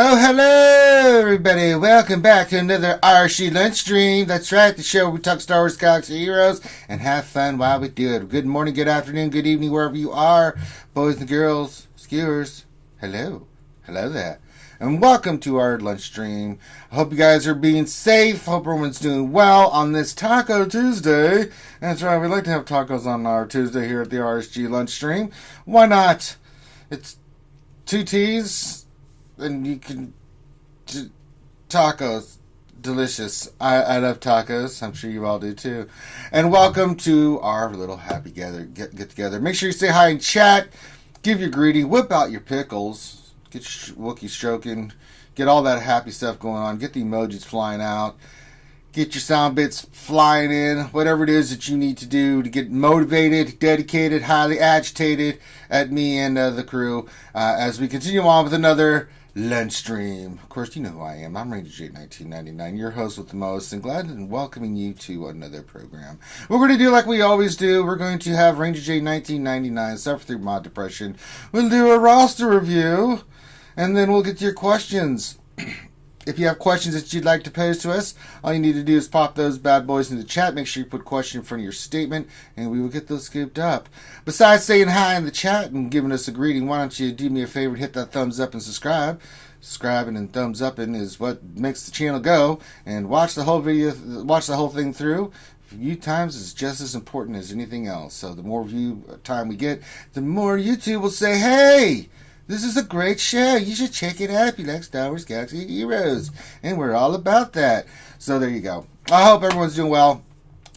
Oh, hello, everybody. Welcome back to another RSG lunch stream. That's right, the show where we talk Star Wars Galaxy heroes and have fun while we do it. Good morning, good afternoon, good evening, wherever you are, boys and girls, skewers. Hello. Hello there. And welcome to our lunch stream. I hope you guys are being safe. Hope everyone's doing well on this Taco Tuesday. That's right, we like to have tacos on our Tuesday here at the RSG lunch stream. Why not? It's 2 T's. And you can tacos, delicious. I love tacos. I'm sure you all do too. And welcome to our little happy get together. Make sure you say hi in chat. Give your greeting. Whip out your pickles. Get your Wookiee stroking. Get all that happy stuff going on. Get the emojis flying out. Get your sound bits flying in. Whatever it is that you need to do to get motivated, dedicated, highly agitated at me and the crew as we continue on with another lunch stream. Of course, you know who I am. I'm Ranger J 1999, your host with the most, and glad and welcoming you to another program. We're going to do like we always do. We're going to have Ranger J 1999 suffer through mod depression. We'll do a roster review, and then we'll get to your questions. If you have questions that you'd like to pose to us, all you need to do is pop those bad boys in the chat. Make sure you put question in front of your statement, and we will get those scooped up. Besides saying hi in the chat and giving us a greeting, why don't you do me a favor and hit that thumbs up and subscribe. Subscribing and thumbs upping is what makes the channel go. And watch the whole video, watch the whole thing through. View times is just as important as anything else. So the more view time we get, the more YouTube will say, hey, this is a great show. You should check it out if you like Star Wars Galaxy Heroes. And we're all about that. So there you go. I hope everyone's doing well.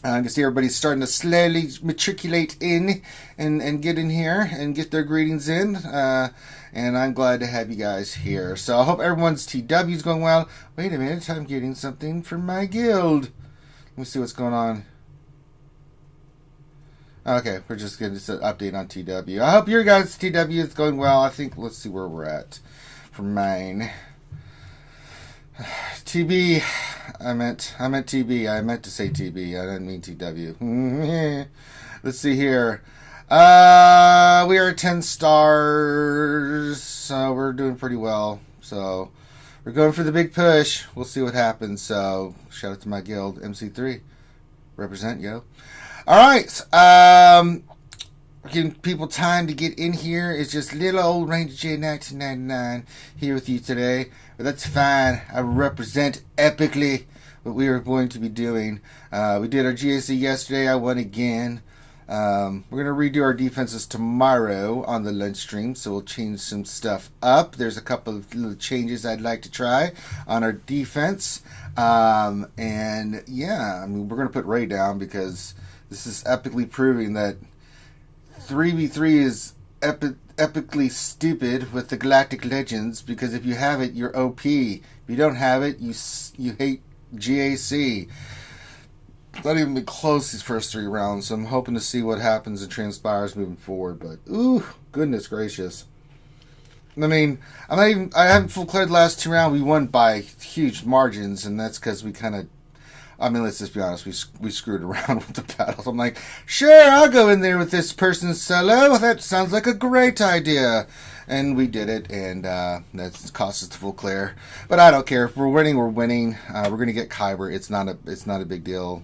I can see everybody's starting to slowly matriculate in and get in here and get their greetings in. And I'm glad to have you guys here. So I hope everyone's TW is going well. Wait a minute. I'm getting something from my guild. Let me see what's going on. Okay, we're just going to update on TW. I hope your guys' TW is going well. I think, let's see where we're at for mine. TB, I meant TB. I meant to say TB. I didn't mean TW. Let's see here. We are at 10 stars. So we're doing pretty well. So we're going for the big push. We'll see what happens. So shout out to my guild, MC3. Represent, yo. All right, giving people time to get in here. It's just little old Ranger J 1999 here with you today. But that's fine. I represent epically what we are going to be doing. We did our GAC yesterday. I won again. We're going to redo our defenses tomorrow on the lunch stream, so we'll change some stuff up. There's a couple of little changes I'd like to try on our defense. And yeah, I mean, we're going to put Ray down because this is epically proving that 3v3 is epically stupid with the Galactic Legends, because if you have it, you're OP. If you don't have it, you hate GAC. Not even been close these first 3 rounds, so I'm hoping to see what happens and transpires moving forward. But, ooh, goodness gracious. I mean, I haven't full cleared the last 2 rounds. We won by huge margins, and that's because we kind of, I mean, let's just be honest, we screwed around with the battles. I'm like, sure, I'll go in there with this person solo. That sounds like a great idea. And we did it, and that cost us the full clear. But I don't care. If we're winning, we're winning. We're going to get Kyber. It's not a big deal.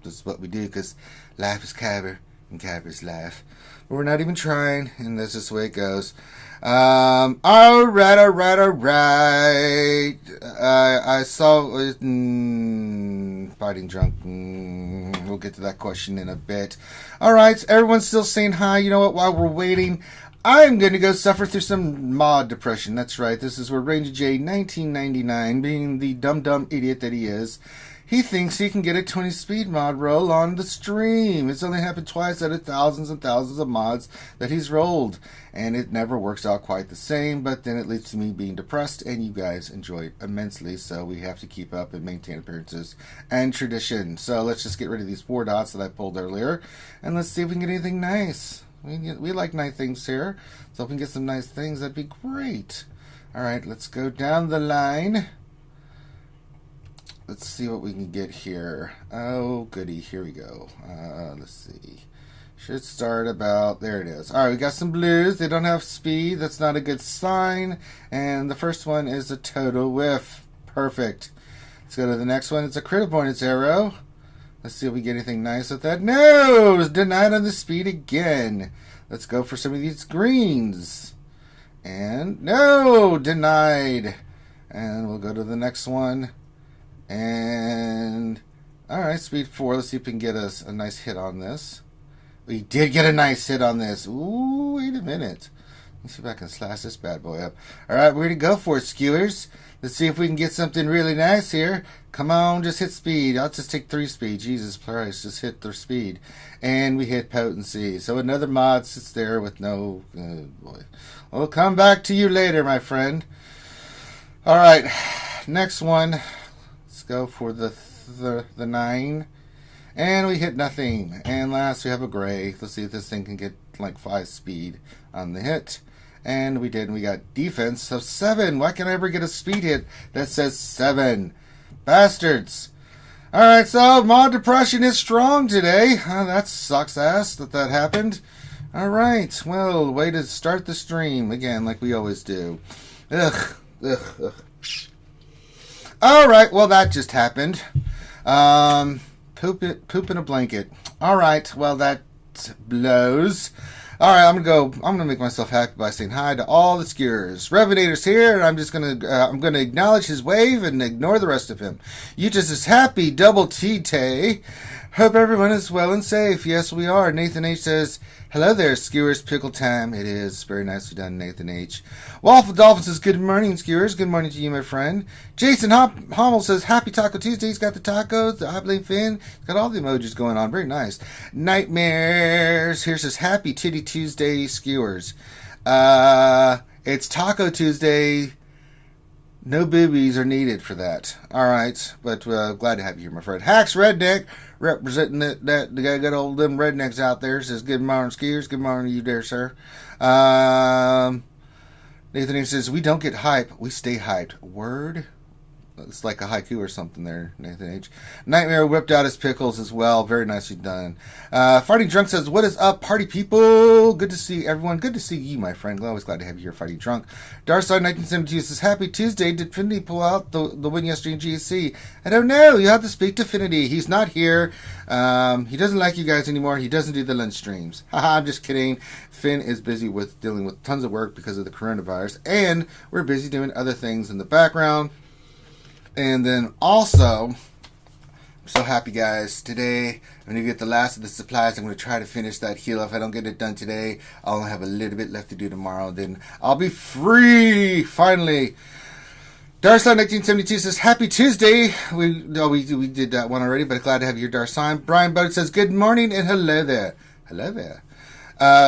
This is what we do, because life is Kyber, and Kyber is life. But we're not even trying, and that's just the way it goes. Alright. I saw fighting drunk. We'll get to that question in a bit. Alright, everyone's still saying hi. You know what? While we're waiting, I'm going to go suffer through some mod depression. That's right. This is where Ranger J 1999, being the dumb idiot that he is, he thinks he can get a 20 speed mod roll on the stream. It's only happened twice out of thousands and thousands of mods that he's rolled. And it never works out quite the same, but then it leads to me being depressed, and you guys enjoy it immensely. So we have to keep up and maintain appearances and tradition. So let's just get rid of these 4 dots that I pulled earlier, and let's see if we can get anything nice. We like nice things here. So if we can get some nice things, that'd be great. Alright, let's go down the line. Let's see what we can get here. Oh, goody. Here we go. Let's see. Should start about, there it is. All right, we got some blues. They don't have speed. That's not a good sign. And the first one is a total whiff. Perfect. Let's go to the next one. It's a crit bonus arrow. Let's see if we get anything nice with that. No! It's denied on the speed again. Let's go for some of these greens. And no! Denied. And we'll go to the next one. And alright, speed 4. Let's see if we can get us a nice hit on this. We did get a nice hit on this. Ooh, wait a minute. Let's see if I can slash this bad boy up. Alright, we're going to go for it, skewers. Let's see if we can get something really nice here. Come on, just hit speed. I'll just take 3 speed. Jesus Christ, just hit their speed. And we hit potency. So another mod sits there with no... boy. We'll come back to you later, my friend. Alright, next one. Let's go for the 9. And we hit nothing. And last we have a gray. Let's see if this thing can get like 5 speed on the hit. And we did. And we got defense of 7. Why can't I ever get a speed hit that says 7? Bastards. Alright, so mod depression is strong today. That sucks ass that happened. Alright, well, way to start the stream. Again, like we always do. Ugh. Alright, well that just happened. Poop in a blanket. Alright, well that blows. Alright, I'm gonna make myself happy by saying hi to all the skewers. Revenator's here, and I'm gonna acknowledge his wave and ignore the rest of him. You just as happy, double T-Tay. Hope everyone is well and safe. Yes, we are. Nathan H says, hello there, skewers. Pickle time. It is. Very nicely done, Nathan H. Waffle Dolphin says, good morning, skewers. Good morning to you, my friend. Jason Hommel says, happy Taco Tuesday. He's got the tacos, the Oblate Fin. He's got all the emojis going on. Very nice. Nightmares. Here says, happy Titty Tuesday, skewers. It's Taco Tuesday. No boobies are needed for that. All right, but glad to have you here, my friend. Hacks Redneck, representing that the good old them rednecks out there, says good morning, skiers. Good morning to you there, sir. Nathan says we don't get hype, we stay hyped. Word. It's like a haiku or something there, Nathan H. Nightmare whipped out his pickles as well. Very nicely done. Fighting Drunk says, what is up, party people? Good to see everyone. Good to see you, my friend. Always glad to have you here, Fighting Drunk. Darside 1972 says, happy Tuesday. Did Finity pull out the win yesterday in GSC? I don't know. You have to speak to Finity. He's not here. He doesn't like you guys anymore. He doesn't do the lunch streams. Haha, I'm just kidding. Finn is busy with dealing with tons of work because of the coronavirus. And we're busy doing other things in the background. And then also, I'm so happy, guys. Today, I'm going to get the last of the supplies. I'm going to try to finish that heal. If I don't get it done today, I'll only have a little bit left to do tomorrow. Then I'll be free, finally. Darsign 1972 says, happy Tuesday. We did that one already, but glad to have you here, Darsign. Brian Bud says, good morning and hello there. Hello there.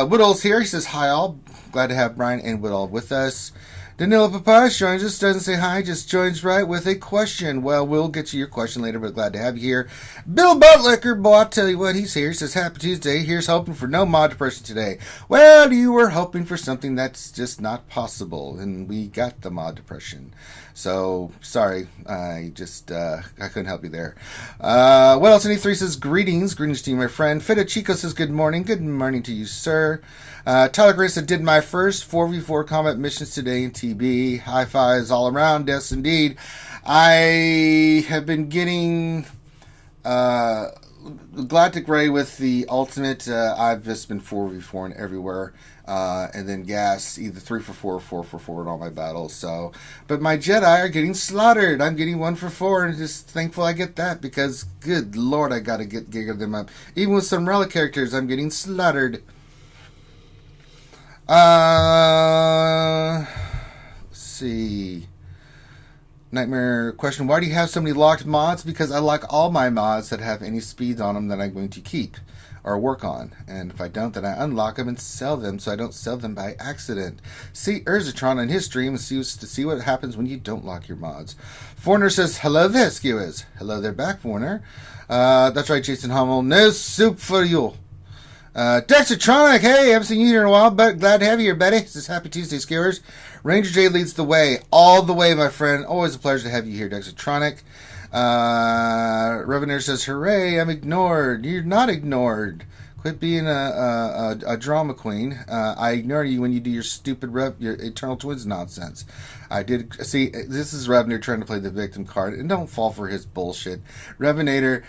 Woodall's here. He says, hi all. Glad to have Brian and Woodall with us. Danilo Papayas joins us, doesn't say hi, just joins right with a question. Well, we'll get to your question later, but glad to have you here. Bill Buttlicker, boy, I'll tell you what, he's here. He says, happy Tuesday. Here's hoping for no mod depression today. Well, you were hoping for something that's just not possible, and we got the mod depression. So, sorry, I couldn't help you there. What else? And E3 says, greetings to you, my friend. Fita Chico says, good morning to you, sir. Tyler Gray said, did my first 4v4 combat missions today in TB. High fives all around. Yes, indeed. I have been getting Galactic Ray with the ultimate. I've just been 4v4 everywhere. And then gas, either 3 for 4 or 4 for 4 in all my battles. So, but my Jedi are getting slaughtered. I'm getting 1 for 4, and just thankful I get that because, good Lord, I gotta get them up. Even with some relic characters, I'm getting slaughtered. Let's see. Nightmare question. Why do you have so many locked mods? Because I like all my mods that have any speed on them that I'm going to keep or work on. And if I don't, then I unlock them and sell them so I don't sell them by accident. See Urzatron on his stream and see what happens when you don't lock your mods. Foreigner says, hello there, Skewers. Hello there back, Foreigner. That's right, Jason Hummel. No soup for you. Dexatronic, hey, haven't seen you here in a while, but glad to have you here, Betty. This is Happy Tuesday, Skewers. Ranger J leads the way, all the way, my friend. Always a pleasure to have you here, Dexatronic. Revenator says, hooray, I'm ignored. You're not ignored. Quit being a drama queen. I ignore you when you do your stupid your Eternal Twins nonsense. I did see. This is Revenator trying to play the victim card, and don't fall for his bullshit. Revenator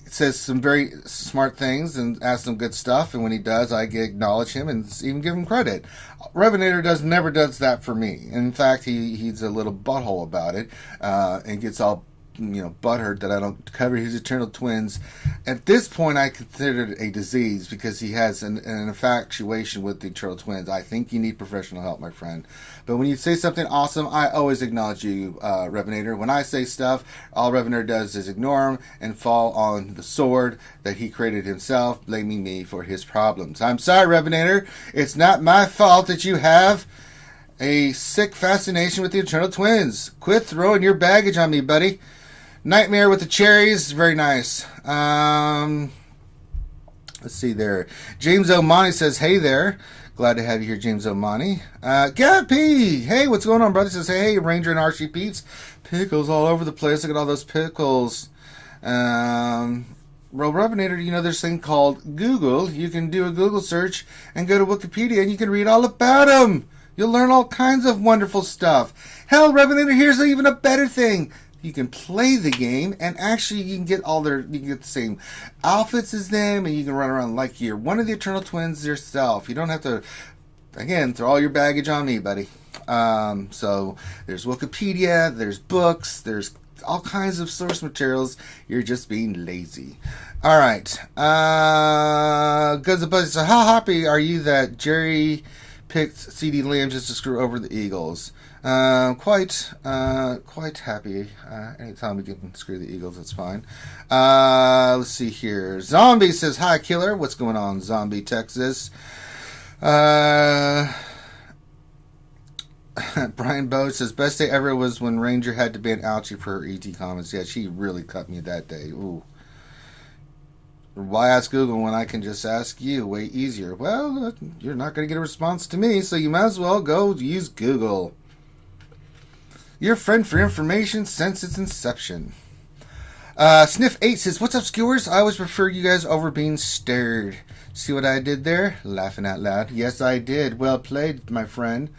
says some very smart things and asks some good stuff, and when he does, I acknowledge him and even give him credit. Revenator never does that for me. In fact, he's a little butthole about it, and gets all butthurt that I don't cover his Eternal Twins. At this point, I consider it a disease because he has an infatuation with the Eternal Twins. I think you need professional help, my friend. But when you say something awesome, I always acknowledge you, Revenator. When I say stuff, all Revenator does is ignore him and fall on the sword that he created himself, blaming me for his problems. I'm sorry, Revenator. It's not my fault that you have a sick fascination with the Eternal Twins. Quit throwing your baggage on me, buddy. Nightmare with the cherries, very nice. Let's see there. James O'Mani says, hey there. Glad to have you here, James O'Mani. Gappy, hey, what's going on, brother? Says, hey, Ranger and RSG Pete's. Pickles all over the place. Look at all those pickles. Well, Revenator, there's a thing called Google. You can do a Google search and go to Wikipedia and you can read all about them. You'll learn all kinds of wonderful stuff. Hell, Revenator, here's even a better thing. You can play the game, and actually you can get the same outfits as them, and you can run around like you're one of the Eternal Twins yourself. You don't have to, again, throw all your baggage on me, buddy. So there's Wikipedia, there's books, there's all kinds of source materials. You're just being lazy. All right. Guns and Buzzy, so how happy are you that Jerry picked CD Lamb just to screw over the Eagles? Quite happy. Anytime we can screw the Eagles, that's fine. Let's see here. Zombie says, hi, killer. What's going on, Zombie, Texas? Brian Bowe says, best day ever was when Ranger had to ban Ouchie for her ET comments. Yeah, she really cut me that day. Ooh. Why ask Google when I can just ask you? Way easier. Well, you're not going to get a response to me, so you might as well go use Google. Your friend for information since its inception. Sniff8 says, what's up, skewers? I always prefer you guys over being stared. See what I did there? Laughing out loud. Yes, I did. Well played, my friend.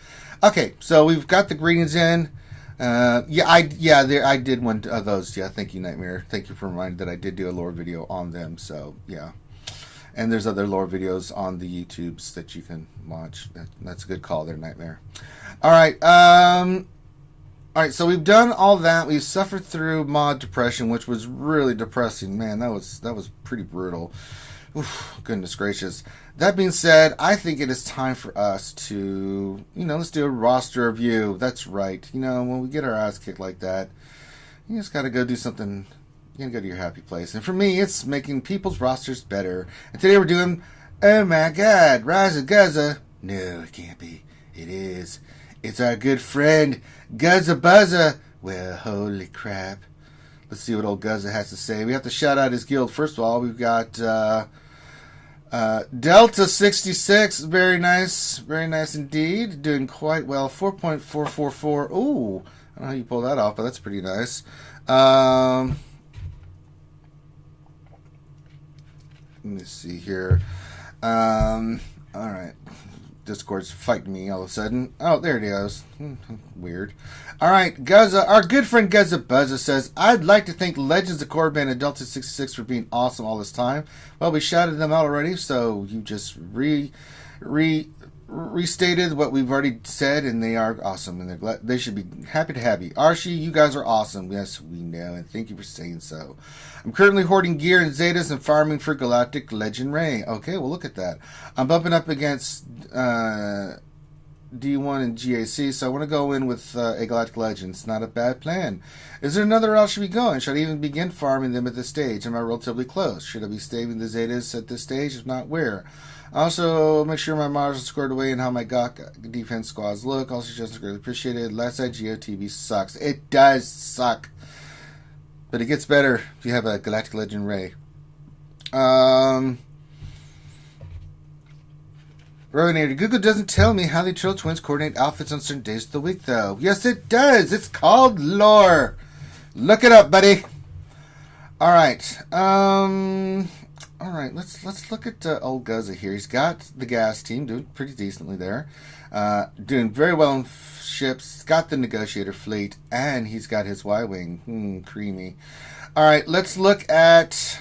Okay, so we've got the greetings in. I did one of those. Yeah, thank you, Nightmare. Thank you for reminding that I did do a lore video on them. So, yeah. And there's other lore videos on the YouTubes that you can watch. That's a good call there, Nightmare. All right, so we've done all that. We've suffered through mod depression, which was really depressing. Man, that was pretty brutal. Oof, goodness gracious. That being said, I think it is time for us to, let's do a roster review. That's right. When we get our ass kicked like that, you just got to go do something. You got to go to your happy place. And for me, it's making people's rosters better. And today we're doing, oh my God, Rise of Gaza. No, it can't be. It is. It's our good friend, Guzza Buzza. Well, holy crap. Let's see what old Guzza has to say. We have to shout out his guild. First of all, we've got Delta 66. Very nice. Very nice indeed. Doing quite well. 4.444. Ooh. I don't know how you pull that off, but that's pretty nice. Let me see here. All right. Discord's fighting me all of a sudden. Oh, there it is. Weird. All right, Guzza, our good friend Guzza Buzza says, I'd like to thank Legends of Korriban and Delta 66 for being awesome all this time. Well, we shouted them out already, so you just restated what we've already said, and they are awesome, and they should be happy to have you. Archie, you guys are awesome. Yes, we know, and thank you for saying so. I'm currently hoarding gear and Zetas and farming for Galactic Legend Ray. Okay, well, look at that. I'm bumping up against D1 and GAC, so I want to go in with a Galactic Legends. Not a bad plan. Is there another route I should be going? Should I even begin farming them at this stage? Am I relatively close? Should I be saving the Zetas at this stage? If not, where? Also, make sure my models are squared away and how my GOC defense squads look. Also, just greatly appreciated. Last night, GOTV sucks. It does suck. But it gets better if you have a Galactic Legend Ray. Reenacting. Google doesn't tell me how the Eternal Twins coordinate outfits on certain days of the week, though. Yes, it does. It's called lore. Look it up, buddy. All right. All right, let's look at old Gonzo here. He's got the gas team doing pretty decently there, doing very well in ships. Got the negotiator fleet, and he's got his Y-wing. Creamy. All right, let's look at.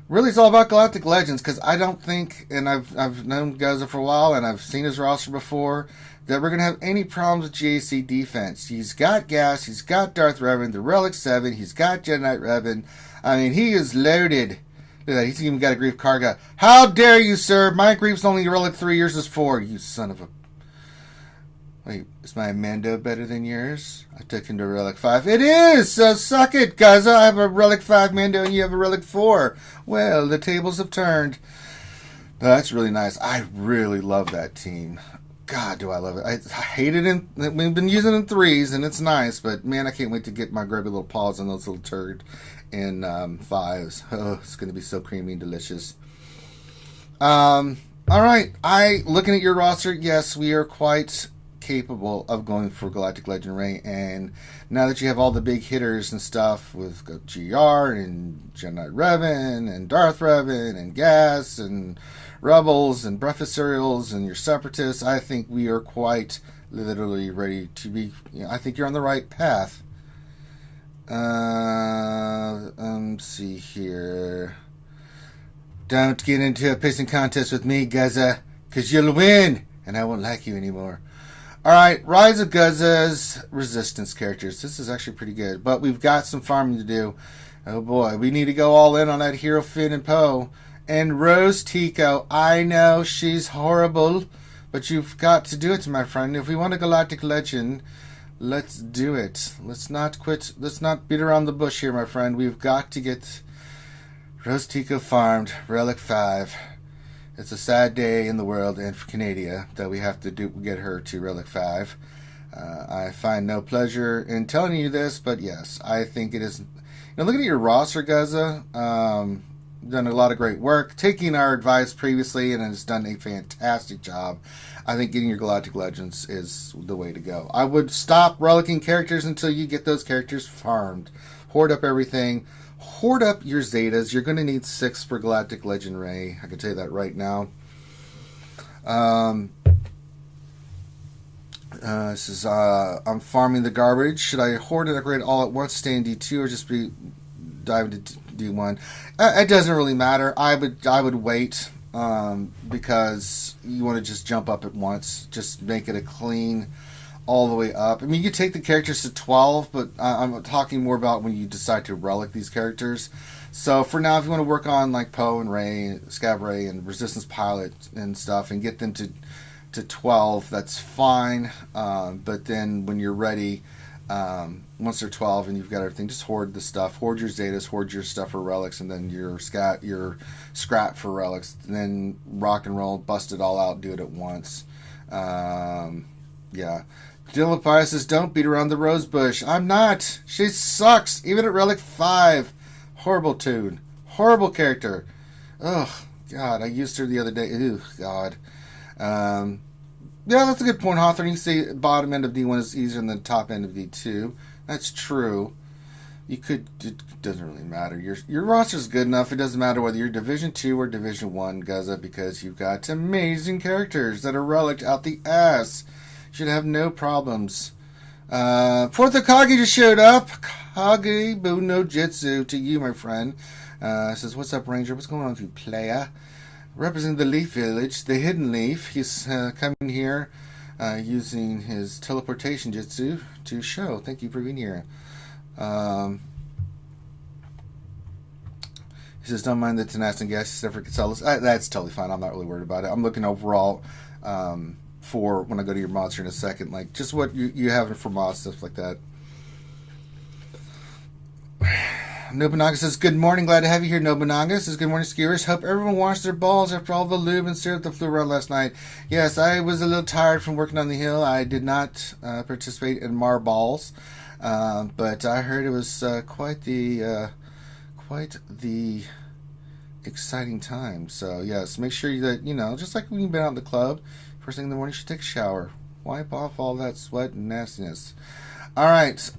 Really, it's all about Galactic Legends because I don't think, and I've known Gonzo for a while, and I've seen his roster before, that we're gonna have any problems with GAC defense. He's got gas. He's got Darth Revan, the Relic 7. He's got Jedi Knight Revan. I mean, he is loaded. Look at that. He's even got a Grief Karga. How dare you, sir? My Grief's only Relic 3, yours is 4. You son of a... Wait, is my Mando better than yours? I took him to Relic 5. It is! So suck it, Gonzo. I have a Relic 5 Mando and you have a Relic 4. Well, the tables have turned. That's really nice. I really love that team. God, do I love it. I hate it in... We've been using it in 3s, and it's nice, but man, I can't wait to get my grubby little paws on those little turd in 5s. Oh, it's going to be so creamy and delicious. All right. Looking at your roster, yes, we are quite capable of going for Galactic Legend Ray, and now that you have all the big hitters and stuff with GR and Jedi Knight Revan and Darth Revan and Gas and Rebels and breakfast cereals and your Separatists, I think we are quite literally ready to be... I think you're on the right path. Let's see here. Don't get into a pissing contest with me, Gonzo, because you'll win, and I won't like you anymore. Alright, Rise of Gonzo's Resistance characters. This is actually pretty good, but we've got some farming to do. Oh boy, we need to go all in on that Hero Finn and Poe. And Rose Tico, I know she's horrible, but you've got to do it, my friend. If we want a Galactic Legend, let's do it. Let's not quit. Let's not beat around the bush here, my friend. We've got to get Rose Tico farmed. Relic 5. It's a sad day in the world and for Canada that we have to get her to Relic 5. I find no pleasure in telling you this, but yes, I think it is. You know, looking at your roster, Gonzo, done a lot of great work, taking our advice previously, and has done a fantastic job. I think getting your Galactic Legends is the way to go. I would stop relicking characters until you get those characters farmed. Hoard up everything. Hoard up your Zetas. You're going to need 6 for Galactic Legend Ray. I can tell you that right now. This is I'm farming the garbage. Should I hoard and upgrade all at once, stay in D2, or just dive into D1? It doesn't really matter. I would wait because you want to just jump up at once. Just make it a clean all the way up. I mean, you could take the characters to 12, but I'm talking more about when you decide to relic these characters. So for now, if you want to work on like Poe and Ray, Scav Ray, and Resistance Pilot and stuff, and get them to 12, that's fine. But then when you're ready, once they're 12 and you've got everything, just hoard the stuff. Hoard your Zetas, hoard your stuff for relics, and then your scrap for relics. And then rock and roll, bust it all out, do it at once. Yeah. Dylan Pius says, don't beat around the rose bush. I'm not. She sucks. Even at Relic 5. Horrible tune. Horrible character. Ugh. God, I used her the other day. Ew, God. Yeah, that's a good point, Hawthorne. You say the bottom end of D1 is easier than the top end of D2. That's true. It doesn't really matter. Your roster's good enough. It doesn't matter whether you're Division 2 or Division 1, Gonzo, because you've got amazing characters that are relicked out the ass. Should have no problems. Fourth Akagi just showed up. Kage Bu no Jitsu to you, my friend. Says, what's up, Ranger? What's going on with you, playa? Representing the Leaf Village, the Hidden Leaf. He's coming here using his teleportation jitsu to show. Thank you for being here. He says, don't mind the tenacity gas except for Casellas. That's totally fine. I'm not really worried about it. I'm looking overall for when I go to your monster in a second, like just what you have for mods, stuff like that. Nobunaga says, good morning, glad to have you here. Nobunaga says, good morning, skiers. Hope everyone washed their balls after all the lube and syrup that flew around last night. Yes, I was a little tired from working on the hill. I did not participate in marballs, but I heard it was quite the exciting time. So yes, make sure that, just like when you've been out in the club, first thing in the morning, you should take a shower. Wipe off all that sweat and nastiness. All right,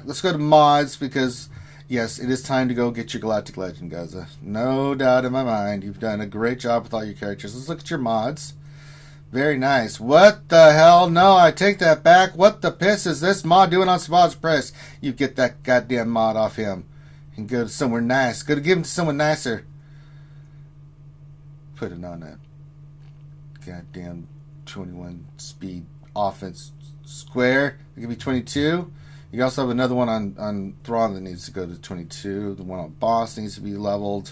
let's go to mods, because Yes, it is time to go get your Galactic Legend, Gonzo. No doubt in my mind. You've done a great job with all your characters. Let's look at your mods. Very nice. What the hell? No, I take that back. What the piss is this mod doing on Savage Press? You get that goddamn mod off him and go to somewhere nice. Go to give him to someone nicer. Put it on that goddamn 21 speed offense square. It could be 22. You also have another one on Thrawn that needs to go to 22. The one on Boss needs to be leveled.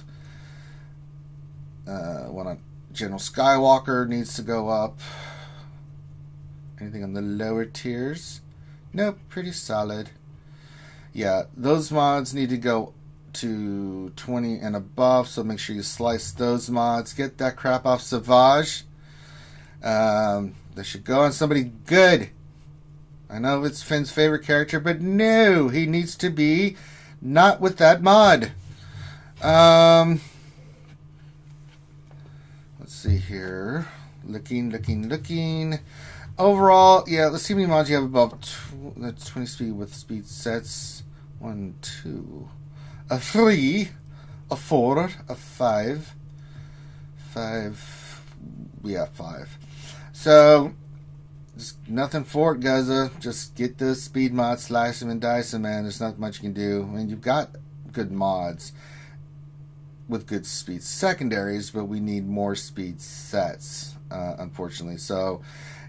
One on General Skywalker needs to go up. Anything on the lower tiers? Nope, pretty solid. Yeah, those mods need to go to 20 and above, so make sure you slice those mods. Get that crap off Savage. They should go on somebody good. I know it's Finn's favorite character, but no, he needs to be not with that mod. Let's see here. Looking. Overall, yeah, let's see how many mods you have above 20 speed with speed sets. 1, 2, a 3, a 4, a 5. 5. Yeah, 5. So, just nothing for it, Gonzo. Just get those speed mods, slice them and dice them, man. There's not much you can do. I mean, you've got good mods with good speed secondaries, but we need more speed sets, unfortunately. So,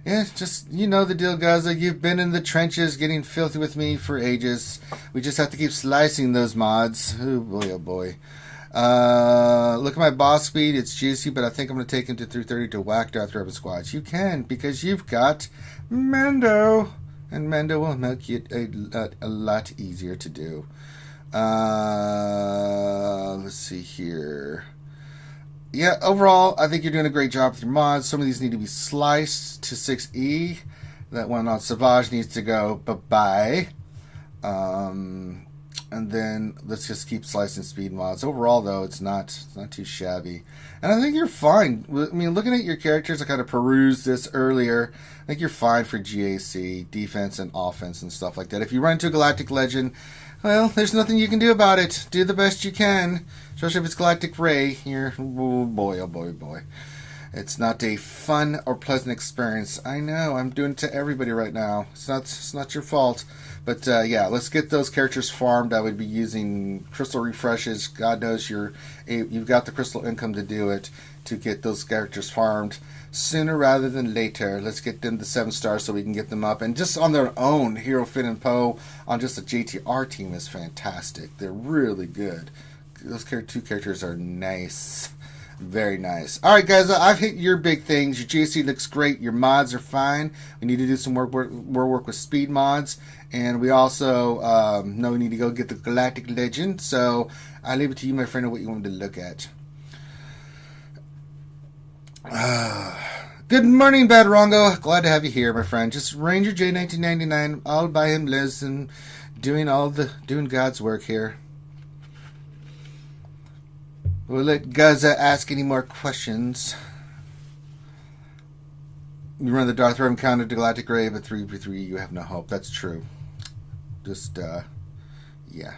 yeah, just, you know the deal, Gonzo. You've been in the trenches getting filthy with me for ages. We just have to keep slicing those mods. Oh, boy, oh, boy. Look at my boss speed. It's juicy, but I think I'm going to take him to 330 to whack Darth Rebel squads. You can, because you've got Mendo. And Mendo will make it a lot easier to do. Let's see here. Yeah, overall, I think you're doing a great job with your mods. Some of these need to be sliced to 6E. That one on Savage needs to go bye-bye. And then let's just keep slicing speed mods. Overall, though, it's not too shabby. And I think you're fine. I mean, looking at your characters, I kind of perused this earlier. I think you're fine for GAC, defense and offense and stuff like that. If you run into a Galactic Legend, well, there's nothing you can do about it. Do the best you can. Especially if it's Galactic Ray. You're, oh boy, oh boy, oh boy. It's not a fun or pleasant experience. I know, I'm doing it to everybody right now. It's not your fault. But yeah, let's get those characters farmed. I would be using crystal refreshes. God knows you've got the crystal income to do it, to get those characters farmed sooner rather than later. Let's get them to 7 stars so we can get them up. And just on their own, Hero, Finn, and Poe on just a JTR team is fantastic. They're really good. Those 2 characters are nice. Very nice. Alright, guys, I've hit your big things. Your GC looks great. Your mods are fine. We need to do some more work with speed mods. And we also know we need to go get the Galactic Legend. So I leave it to you, my friend, on what you want me to look at. Good morning, Bad Rongo. Glad to have you here, my friend. Just Ranger J 1999, all by him, Liz, and doing God's work here. We'll let Gaza ask any more questions. You run the Darth Vader encounter to Galactic Ray, but 3v3, you have no hope. That's true. Just, yeah.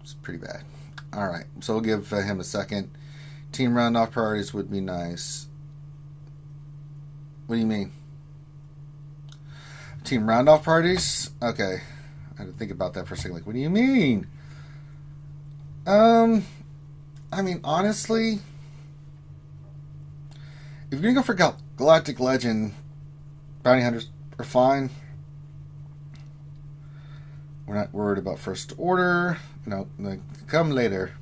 It's pretty bad. Alright, so we'll give him a second. Team round-off priorities would be nice. What do you mean? Team round-off priorities? Okay. I had to think about that for a second. Like, what do you mean? I mean, honestly, if you're going to go for Galactic Legend, Bounty Hunters are fine. We're not worried about First Order. No, they come later.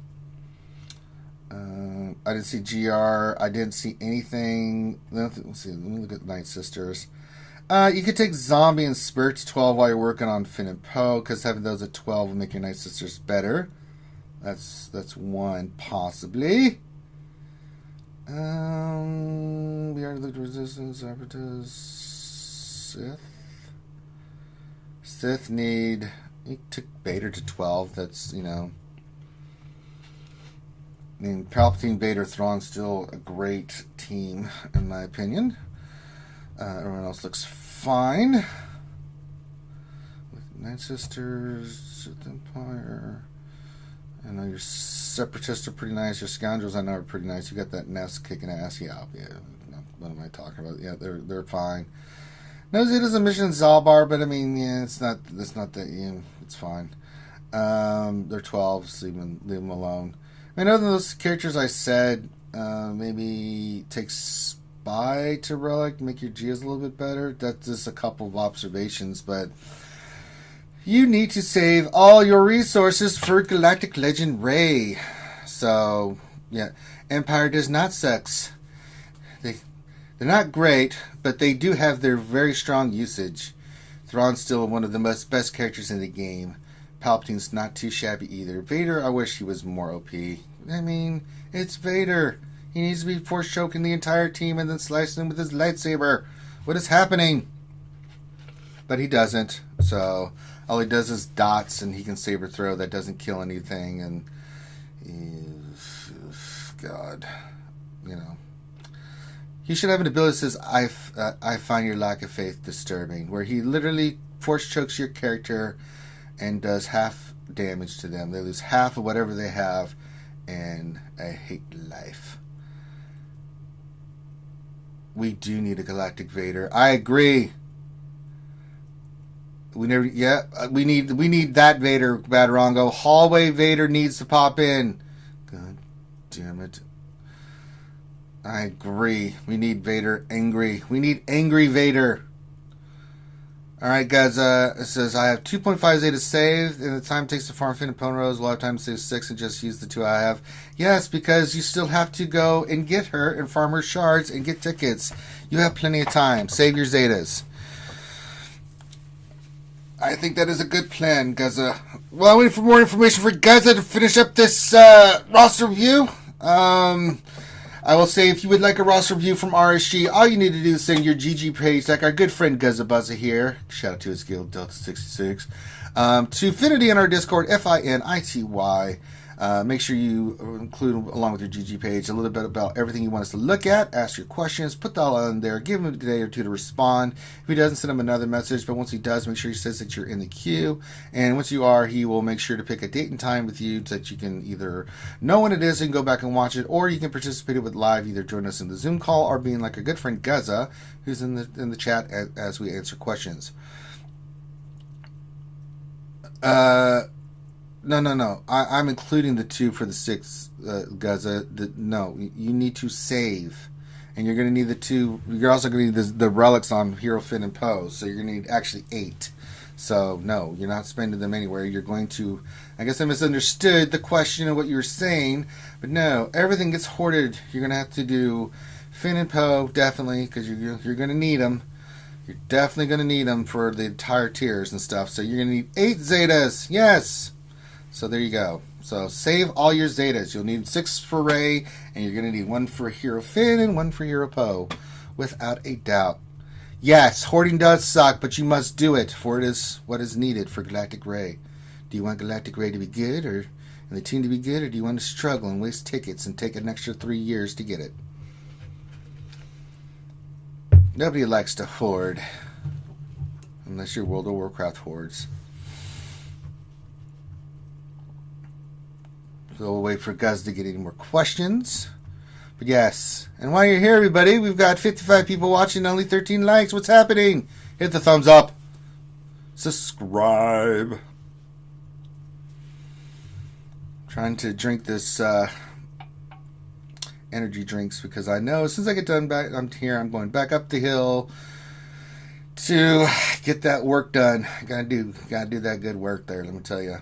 I didn't see GR. I didn't see anything. Let's see. Let me look at Night Sisters. You could take Zombie and Spirit to 12 while you're working on Finn and Poe, because having those at 12 will make your Night Sisters better. That's one, possibly. We already looked at Resistance, Arbiters, Sith. Sith need... You took Vader to 12, that's, you know... I mean, Palpatine, Vader, Thrawn, still a great team, in my opinion. Everyone else looks fine. Nine Sisters, Sith Empire. I know your Separatists are pretty nice. Your Scoundrels I know are pretty nice. You got that nest kicking ass. Yeah. What am I talking about? Yeah, they're fine. No, it is a mission Zalbar, but I mean, yeah, it's not that. Yeah, it's fine. They're 12, so leave them alone. I mean, other than those characters I said, maybe take Spy to Relic, make your Geas a little bit better. That's just a couple of observations, but you need to save all your resources for Galactic Legend Ray. So, yeah, Empire does not sucks. They're not great, but they do have their very strong usage. Thrawn's still one of the best characters in the game. Palpatine's not too shabby either. Vader, I wish he was more OP. I mean, it's Vader. He needs to be force choking the entire team and then slicing them with his lightsaber. What is happening? But he doesn't. So all he does is dots, and he can saber throw. That doesn't kill anything. And God, you know. He should have an ability that says, I find your lack of faith disturbing, where he literally force chokes your character and does half damage to them. They lose half of whatever they have, and I hate life. We do need a Galactic Vader. I agree. We need that Vader, Badarongo. Hallway Vader needs to pop in. God damn it. I agree. We need Vader angry. We need angry Vader. Alright, guys. It says, I have 2.5 Zeta saved, and the time it takes to farm Finn and Ponrose. We'll have time to save 6 and just use the 2 I have. Yes, because you still have to go and get her and farm her shards and get tickets. You have plenty of time. Save your Zetas. I think that is a good plan, Gaza. Well, I'm waiting for more information for Gaza to finish up this roster review. I will say, if you would like a roster review from RSG, all you need to do is send your GG page, like our good friend Guzza Buzza here. Shout out to his guild, Delta66. To Finity in our Discord, FINITY. Make sure you include, along with your GG page, a little bit about everything you want us to look at. Ask your questions. Put that all in there. Give him a day or two to respond. If he doesn't, send him another message. But once he does, make sure he says that you're in the queue. And once you are, he will make sure to pick a date and time with you so that you can either know when it is and go back and watch it, or you can participate with live, either join us in the Zoom call or being like our good friend Guzza, who's in the chat as we answer questions. No. I'm including the 2 for the 6, Guzza. No, you need to save. And you're going to need the 2. You're also going to need the relics on Hero, Finn, and Poe. So you're going to need actually 8. So, no, you're not spending them anywhere. You're going to... I guess I misunderstood the question of what you were saying. But no, everything gets hoarded. You're going to have to do Finn and Poe, definitely, because you're going to need them. You're definitely going to need them for the entire tiers and stuff. So you're going to need 8 Zetas. Yes! So there you go. So save all your Zetas. You'll need 6 for Rey, and you're going to need 1 for Hero Finn and 1 for Hero Poe, without a doubt. Yes, hoarding does suck, but you must do it, for it is what is needed for Galactic Rey. Do you want Galactic Rey to be good, or and the team to be good, or do you want to struggle and waste tickets and take an extra 3 years to get it? Nobody likes to hoard, unless you're World of Warcraft hordes. So we'll wait for Guz to get any more questions. But yes, and while you're here, everybody, we've got 55 people watching, only 13 likes. What's happening? Hit the thumbs up. Subscribe. Trying to drink this energy drinks because I know as soon as I get done back, I'm here. I'm going back up the hill to get that work done. Gotta do that good work there. Let me tell you.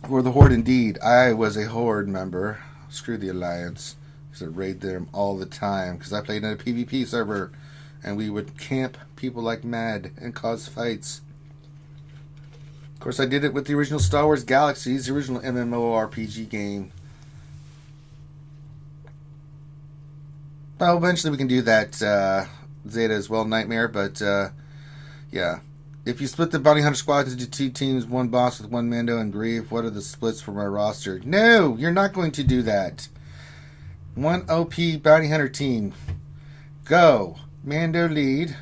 For the Horde, indeed. I was a Horde member. Screw the Alliance. I used to raid them all the time because I played in a PvP server, and we would camp people like mad and cause fights. Of course, I did it with the original Star Wars Galaxies, the original MMORPG game. Well, eventually we can do that Zeta as well, Nightmare, but yeah. If you split the Bounty Hunter squad into 2 teams, 1 boss with 1 Mando and Grieve, what are the splits for my roster? No, you're not going to do that. 1 OP Bounty Hunter team. Go. Mando lead.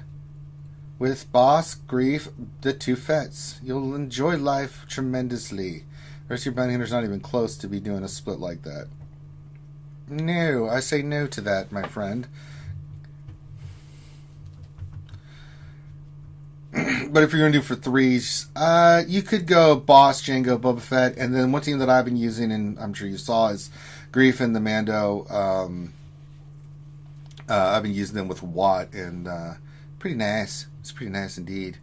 with Boss, Grief, the two Fets. You'll enjoy life tremendously. Rescue Bounty Hunter's not even close to be doing a split like that. No, I say no to that, my friend. But if you're going to do for threes, you could go Boss, Jango, Boba Fett, and then one team that I've been using, and I'm sure you saw, is Grief and the Mando. I've been using them with Watt, and pretty nice. It's pretty nice indeed.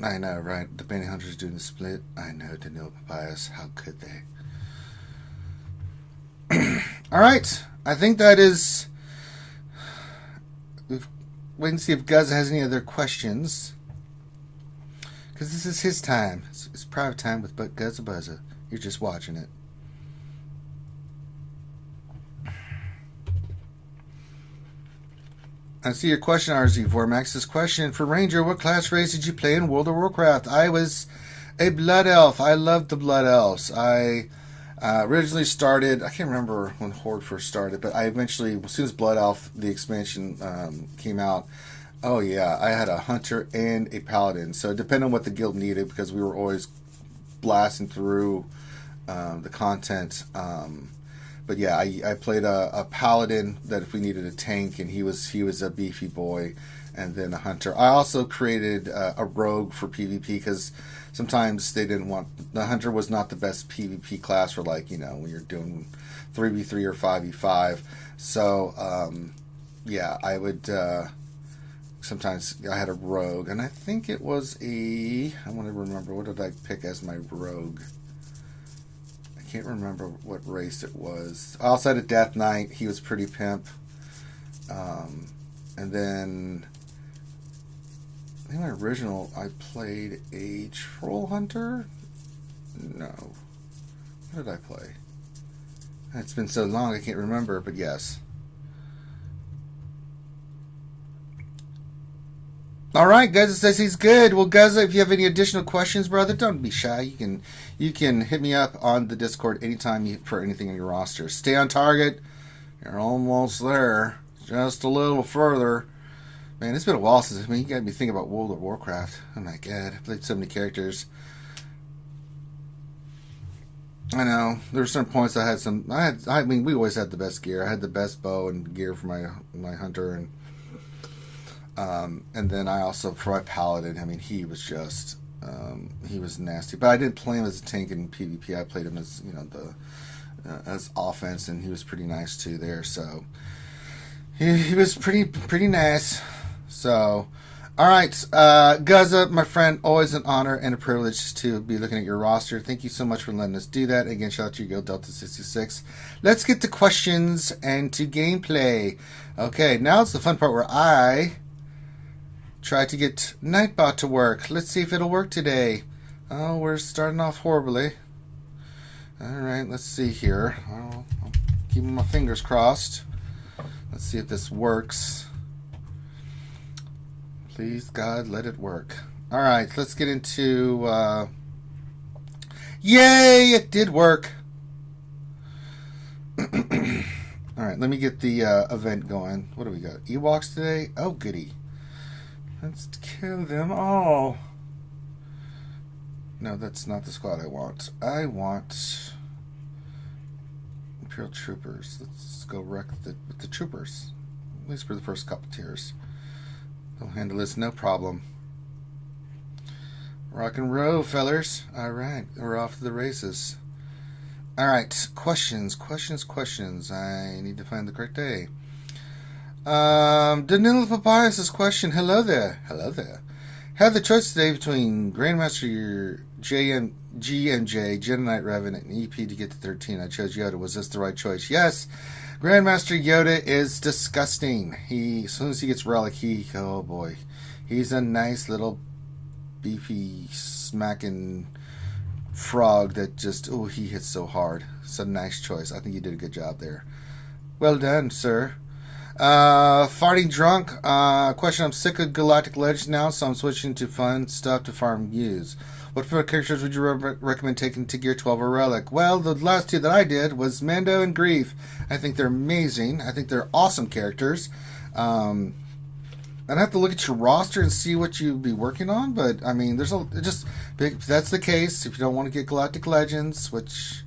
I know, right? The Bounty Hunters doing the split. I know, Danilo Papayas. How could they? All right. I think that is... Wait and see if Guz has any other questions. Because this is his time. It's private time with Guzza Buzza. You're just watching it. I see your question, RZ Vormax's question. For Ranger, what class race did you play in World of Warcraft? I was a Blood Elf. I loved the Blood Elves. I originally started, I can't remember when Horde first started, but I eventually, as soon as Blood Elf, the expansion came out, oh yeah, I had a Hunter and a Paladin. So it depended on what the guild needed, because we were always blasting through the content. But yeah, I played a Paladin that if we needed a tank, and he was a beefy boy, and then a Hunter. I also created a Rogue for PvP, because sometimes they didn't want... The Hunter was not the best PvP class for, like, you know, when you're doing 3v3 or 5v5. So, yeah, I would... sometimes I had a Rogue, and I think it was a... I want to remember, what did I pick as my Rogue? I can't remember what race it was. I also had a Death Knight. He was pretty pimp. And then... I think my original, I played a Troll Hunter? No. What did I play? It's been so long I can't remember, but yes. Alright, Guzza says he's good. Well, Guzza, if you have any additional questions, brother, don't be shy. You can hit me up on the Discord anytime for anything on your roster. Stay on target. You're almost there. Just a little further. Man, it's been a while since... I mean, you got me thinking about World of Warcraft. Oh my god, I played so many characters. I know. There were certain points I had some... I mean, we always had the best gear. I had the best bow and gear for my Hunter, and then I also, for my Paladin, I mean, he was just... he was nasty. But I didn't play him as a tank in PvP. I played him as, you know, as offense, and he was pretty nice too there, so... He was pretty nice. So, alright, Guzza, my friend, always an honor and a privilege to be looking at your roster. Thank you so much for letting us do that. Again, shout out to you, Go Delta66. Let's get to questions and to gameplay. Okay, now it's the fun part where I try to get Nightbot to work. Let's see if it'll work today. Oh, we're starting off horribly. Alright, let's see here. I'm keeping my fingers crossed. Let's see if this works. Please, God, let it work. Alright, let's get into... Yay! It did work! Alright, let me get the event going. What do we got? Ewoks today? Oh, goody. Let's kill them all. No, that's not the squad I want. I want... Imperial Troopers. Let's go wreck the troopers. At least for the first couple tiers. They'll handle this no problem. Rock and roll, fellers. Alright, we're off to the races. Alright, questions. I need to find the correct day. Danilo Papayas' question. Hello there. Had the choice today between Grandmaster GMJ, Jedi Knight Revenant, and EP to get to 13. I chose Yoda. Was this the right choice? Yes. Grandmaster Yoda is disgusting. As soon as he gets Relic, oh boy. He's a nice little beefy smacking frog that just, oh, he hits so hard. It's a nice choice. I think you did a good job there. Well done, sir. Farting drunk. Question. I'm sick of Galactic Legends now, so I'm switching to fun stuff to farm use. What for characters would you recommend taking to Gear 12 or Relic? Well, the last two that I did was Mando and Grief. I think they're amazing. I think they're awesome characters. I'd have to look at your roster and see what you'd be working on. But I mean, if that's the case, if you don't want to get Galactic Legends, which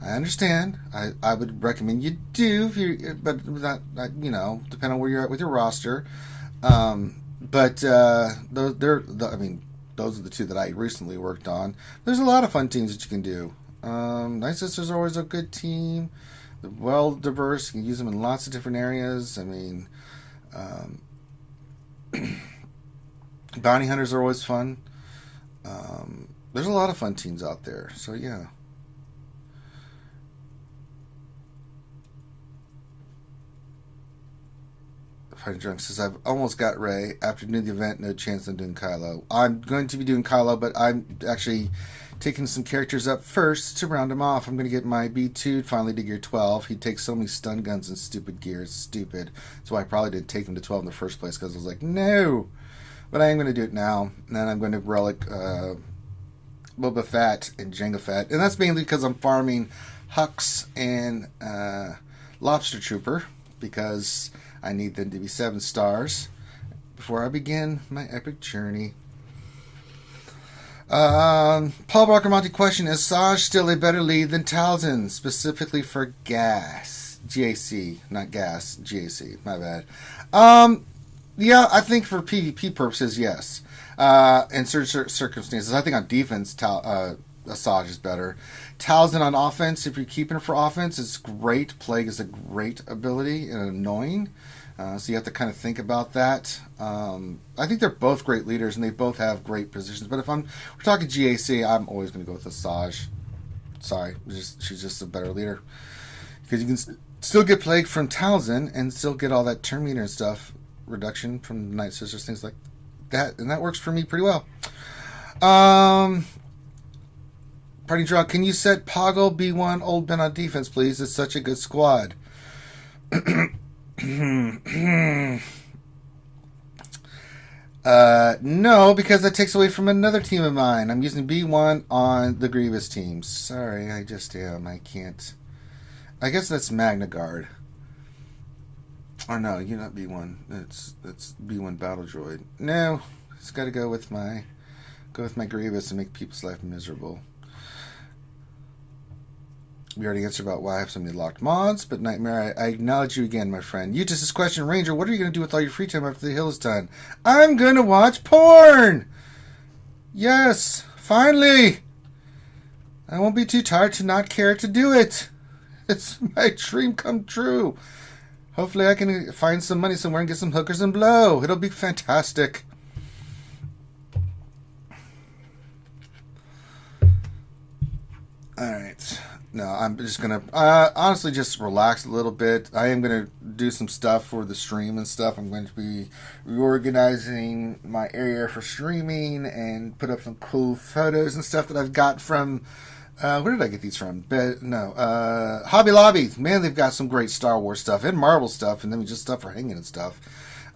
I understand, I would recommend you do. But not, depending on where you're at with your roster. Those are the two that I recently worked on. There's a lot of fun teams that you can do. Night Sisters are always a good team. They're well diverse. You can use them in lots of different areas. I mean, Bounty Hunters are always fun. There's a lot of fun teams out there. So, yeah. Fighting Drunk says, I've almost got Ray. After doing the event, no chance I'm doing Kylo. I'm going to be doing Kylo, but I'm actually taking some characters up first to round him off. I'm going to get my B2 finally to gear 12. He takes so many stun guns and stupid gear. It's stupid. That's why I probably didn't take him to 12 in the first place, because I was like, no. But I am going to do it now. And then I'm going to relic Boba Fett and Jango Fett. And that's mainly because I'm farming Hux and Lobster Trooper, because I need them to be 7 stars before I begin my epic journey. Paul Brockermonte question, is Saj still a better lead than Talzin, specifically for gas? GAC, not gas, GAC, my bad. Yeah, I think for PvP purposes, yes. In certain circumstances, I think on defense, Saj is better. Talzin on offense, if you're keeping it for offense, it's great. Plague is a great ability and annoying. So you have to kind of think about that. I think they're both great leaders and they both have great positions. But if we're talking GAC, I'm always going to go with Asajj. Sorry, she's just a better leader, because you can still get Plague from Talzin and still get all that turn meter and stuff reduction from Night Sisters, things like that, and that works for me pretty well. Party Drunk, can you set Poggle B1 Old Ben on defense, please? It's such a good squad. No, because that takes away from another team of mine. I'm using B1 on the Grievous team. Sorry, I just am. I can't. I guess that's Magna Guard. Or no, you're not B1. That's B1 Battle Droid. No, it's got to go with my Grievous and make people's life miserable. We already answered about why I have so many locked mods, but Nightmare, I acknowledge you again, my friend. Eustace's question, Ranger, what are you going to do with all your free time after the hill is done? I'm going to watch porn! Yes, finally! I won't be too tired to not care to do it. It's my dream come true. Hopefully I can find some money somewhere and get some hookers and blow. It'll be fantastic. Alright. No, I'm just going to honestly just relax a little bit. I am going to do some stuff for the stream and stuff. I'm going to be reorganizing my area for streaming and put up some cool photos and stuff that I've got from... where did I get these from? Hobby Lobby. Man, they've got some great Star Wars stuff and Marvel stuff, and then just stuff for hanging and stuff.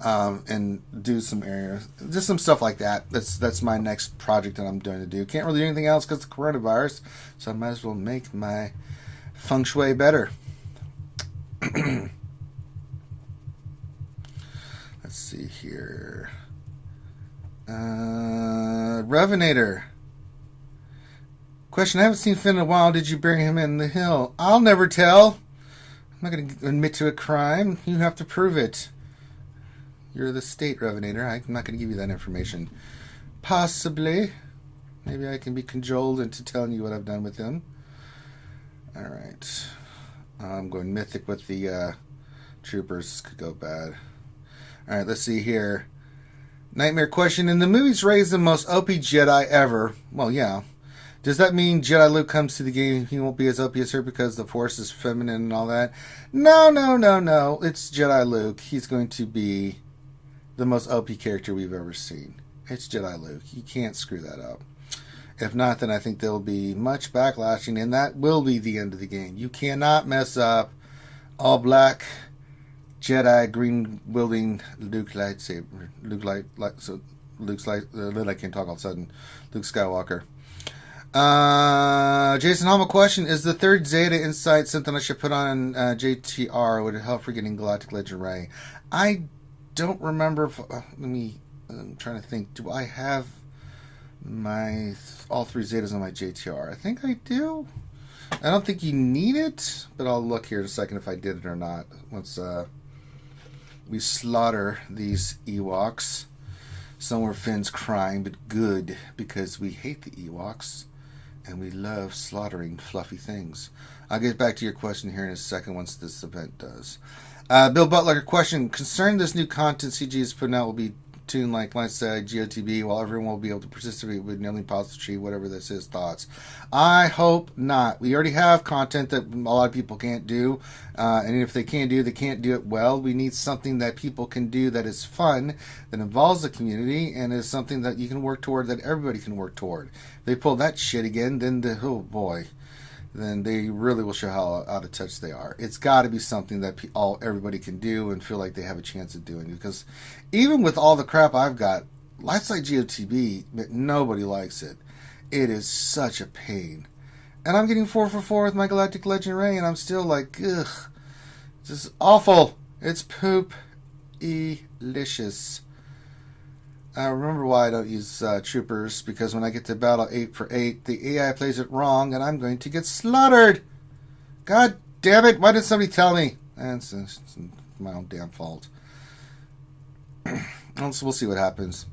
And do some areas, just some stuff like that. That's my next project that I'm going to do. Can't really do anything else because of the coronavirus, so I might as well make my feng shui better. Let's see here. Revenator. Question, I haven't seen Finn in a while. Did you bury him in the hill? I'll never tell. I'm not going to admit to a crime. You have to prove it. You're the state, Revenator. I'm not going to give you that information. Possibly. Maybe I can be cajoled into telling you what I've done with him. Alright. I'm going mythic with the troopers. This could go bad. Alright, let's see here. Nightmare question. In the movies, Rey's the most OP Jedi ever. Well, yeah. Does that mean Jedi Luke comes to the game, he won't be as OP as her because the Force is feminine and all that? No. It's Jedi Luke. He's going to be the most OP character we've ever seen. It's Jedi Luke. You can't screw that up. If not, then I think there'll be much backlashing, and that will be the end of the game. You cannot mess up all black Jedi green wielding Luke lightsaber. I can't talk all of a sudden. Luke Skywalker. Jason Hama question, is the third Zeta Insight something I should put on JTR? Would it help for getting Galactic Legend Ray? I don't remember if I'm trying to think. Do I have my all 3 Zetas on my JTR? I think I do. I don't think you need it, but I'll look here in a second if I did it or not. Once we slaughter these Ewoks. Somewhere Finn's crying, but good, because we hate the Ewoks, and we love slaughtering fluffy things. I'll get back to your question here in a second once this event does. Bill Butler, question. Concerning this new content CG is putting out will be tuned like said, GOTB, while everyone will be able to participate with nearly positive, whatever this is, thoughts. I hope not. We already have content that a lot of people can't do, and if they can't do it well. We need something that people can do that is fun, that involves the community, and is something that you can work toward, that everybody can work toward. If they pull that shit again, then oh boy, then they really will show how out of touch they are. It's got to be something that everybody can do and feel like they have a chance of doing. Because even with all the crap I've got, Life's Like GOTB, nobody likes it. It is such a pain. And I'm getting 4 for 4 with my Galactic Legend Ray, and I'm still like, ugh. This is awful. It's poop-elicious. I remember why I don't use troopers, because when I get to battle 8 for 8, the AI plays it wrong, and I'm going to get slaughtered. God damn it, why did somebody tell me? And it's my own damn fault. So we'll see what happens.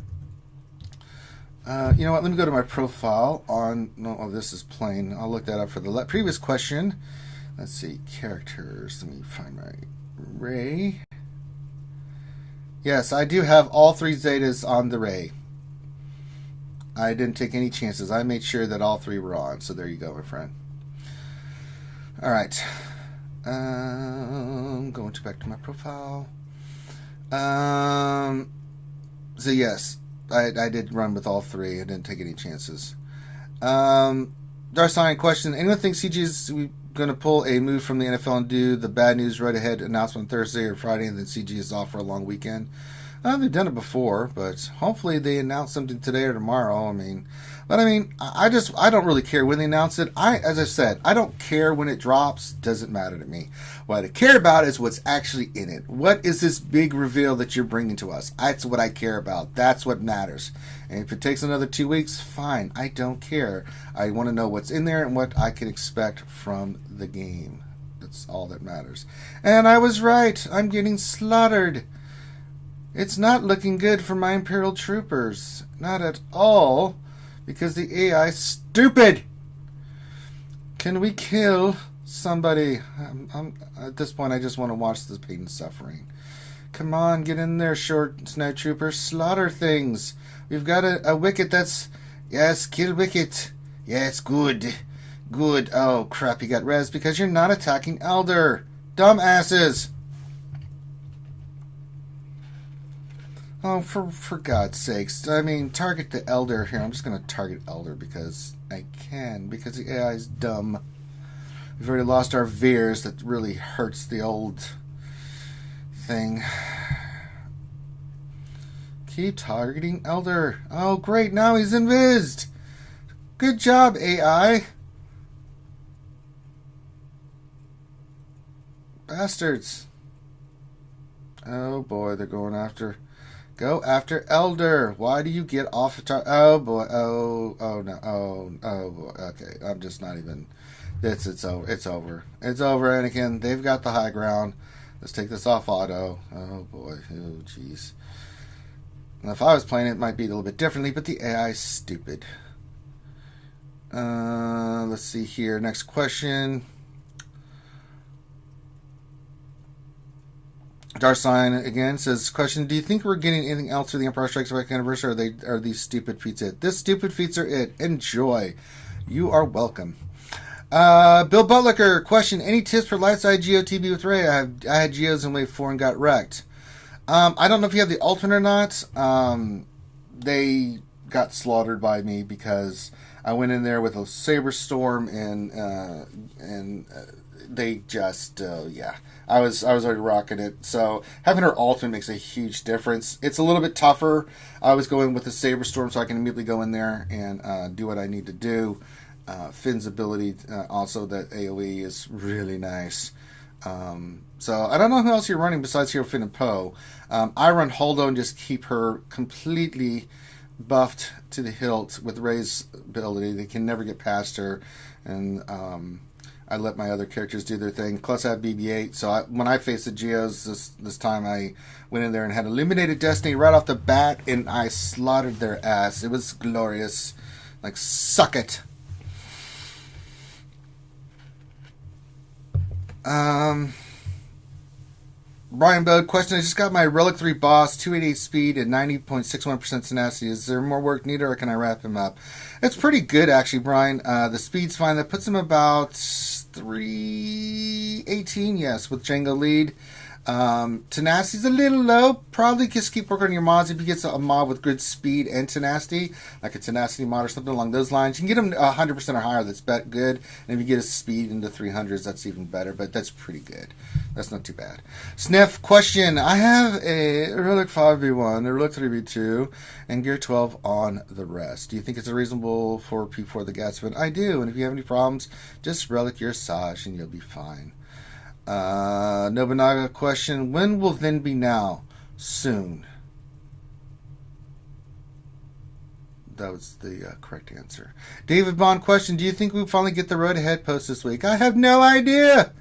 You know what, let me go to my profile on... No, this is plain. I'll look that up for the previous question. Let's see, characters. Let me find my Ray. Yes, I do have all 3 Zetas on the Ray. I didn't take any chances. I made sure that all 3 were on. So there you go, my friend. All right. Going back to my profile. So yes, I did run with all 3. I didn't take any chances. Darsign question. Anyone think CG is going to pull a move from the NFL and do the bad news right ahead announcement on Thursday or Friday, and then CG is off for a long weekend? They've done it before, but hopefully they announce something today or tomorrow. I don't really care when they announce it. As I said, I don't care when it drops. Doesn't matter to me. What I care about is what's actually in it. What is this big reveal that you're bringing to us? That's what I care about. That's what matters. And if it takes another 2 weeks, fine. I don't care. I want to know what's in there and what I can expect from the game. That's all that matters. And I was right. I'm getting slaughtered. It's not looking good for my Imperial troopers. Not at all. Because the AI is stupid. Can we kill somebody? At this point, I just want to watch this pain and suffering. Come on, get in there, short snow troopers. Slaughter things. We've got a wicket that's... Yes, kill wicket. Yes, good. Good. Oh, crap, you got res because you're not attacking Elder. Dumbasses. Oh, for God's sakes. Target the Elder here. I'm just going to target Elder because I can. Because the AI is dumb. We've already lost our Veers. That really hurts the old thing. Keep targeting Elder. Oh, great. Now he's invised. Good job, AI. Bastards. Oh, boy. They're going after... Go after Elder. Why do you get off the target? Oh, boy. Oh, no. Oh, boy. Okay. I'm just not even... It's over. It's over. It's over, Anakin. They've got the high ground. Let's take this off auto. Oh, boy. Oh, jeez. If I was playing it might be a little bit differently, but the AI is stupid. Let's see here. Next question. Darsign again says, question, do you think we're getting anything else for the Empire Strikes Back anniversary, or are these stupid feats it? This stupid feats are it. Enjoy. You are welcome. Bill Butlicker, question, any tips for Lightside GOTB with Ray? I had Geos in Wave 4 and got wrecked. I don't know if you have the alternate or not. They got slaughtered by me because I went in there with a Saber Storm and they just, yeah. I was already rocking it. So having her ultimate makes a huge difference. It's a little bit tougher. I was going with the Saber Storm so I can immediately go in there and do what I need to do. Finn's ability, also that AoE is really nice. So I don't know who else you're running besides Hero Finn and Poe. I run Holdo and just keep her completely buffed to the hilt with Rey's ability. They can never get past her, and I let my other characters do their thing. Plus, I have BB-8, so when I faced the Geos this time, I went in there and had Illuminated Destiny right off the bat, and I slaughtered their ass. It was glorious. Like, suck it. Brian Bode, question, I just got my Relic 3 boss, 288 speed and 90.61% tenacity. Is there more work needed, or can I wrap him up? It's pretty good, actually, Brian. The speed's fine. That puts him about 318, yes, with Django lead. Tenacity's a little low. Probably just keep working on your mods. If you get a mod with good speed and tenacity, like a tenacity mod or something along those lines, you can get them 100% or higher. That's good. And if you get a speed into 300s, that's even better. But that's pretty good. That's not too bad. Sniff, question. I have a Relic 5v1, a Relic 3v2, and Gear 12 on the rest. Do you think it's reasonable for P4 the Gatsman? I do. And if you have any problems, just Relic your Saj and you'll be fine. Nobunaga question, when will then be now? Soon. That was the correct answer. David Bond question, do you think we'll finally get the Road Ahead post this week? I have no idea.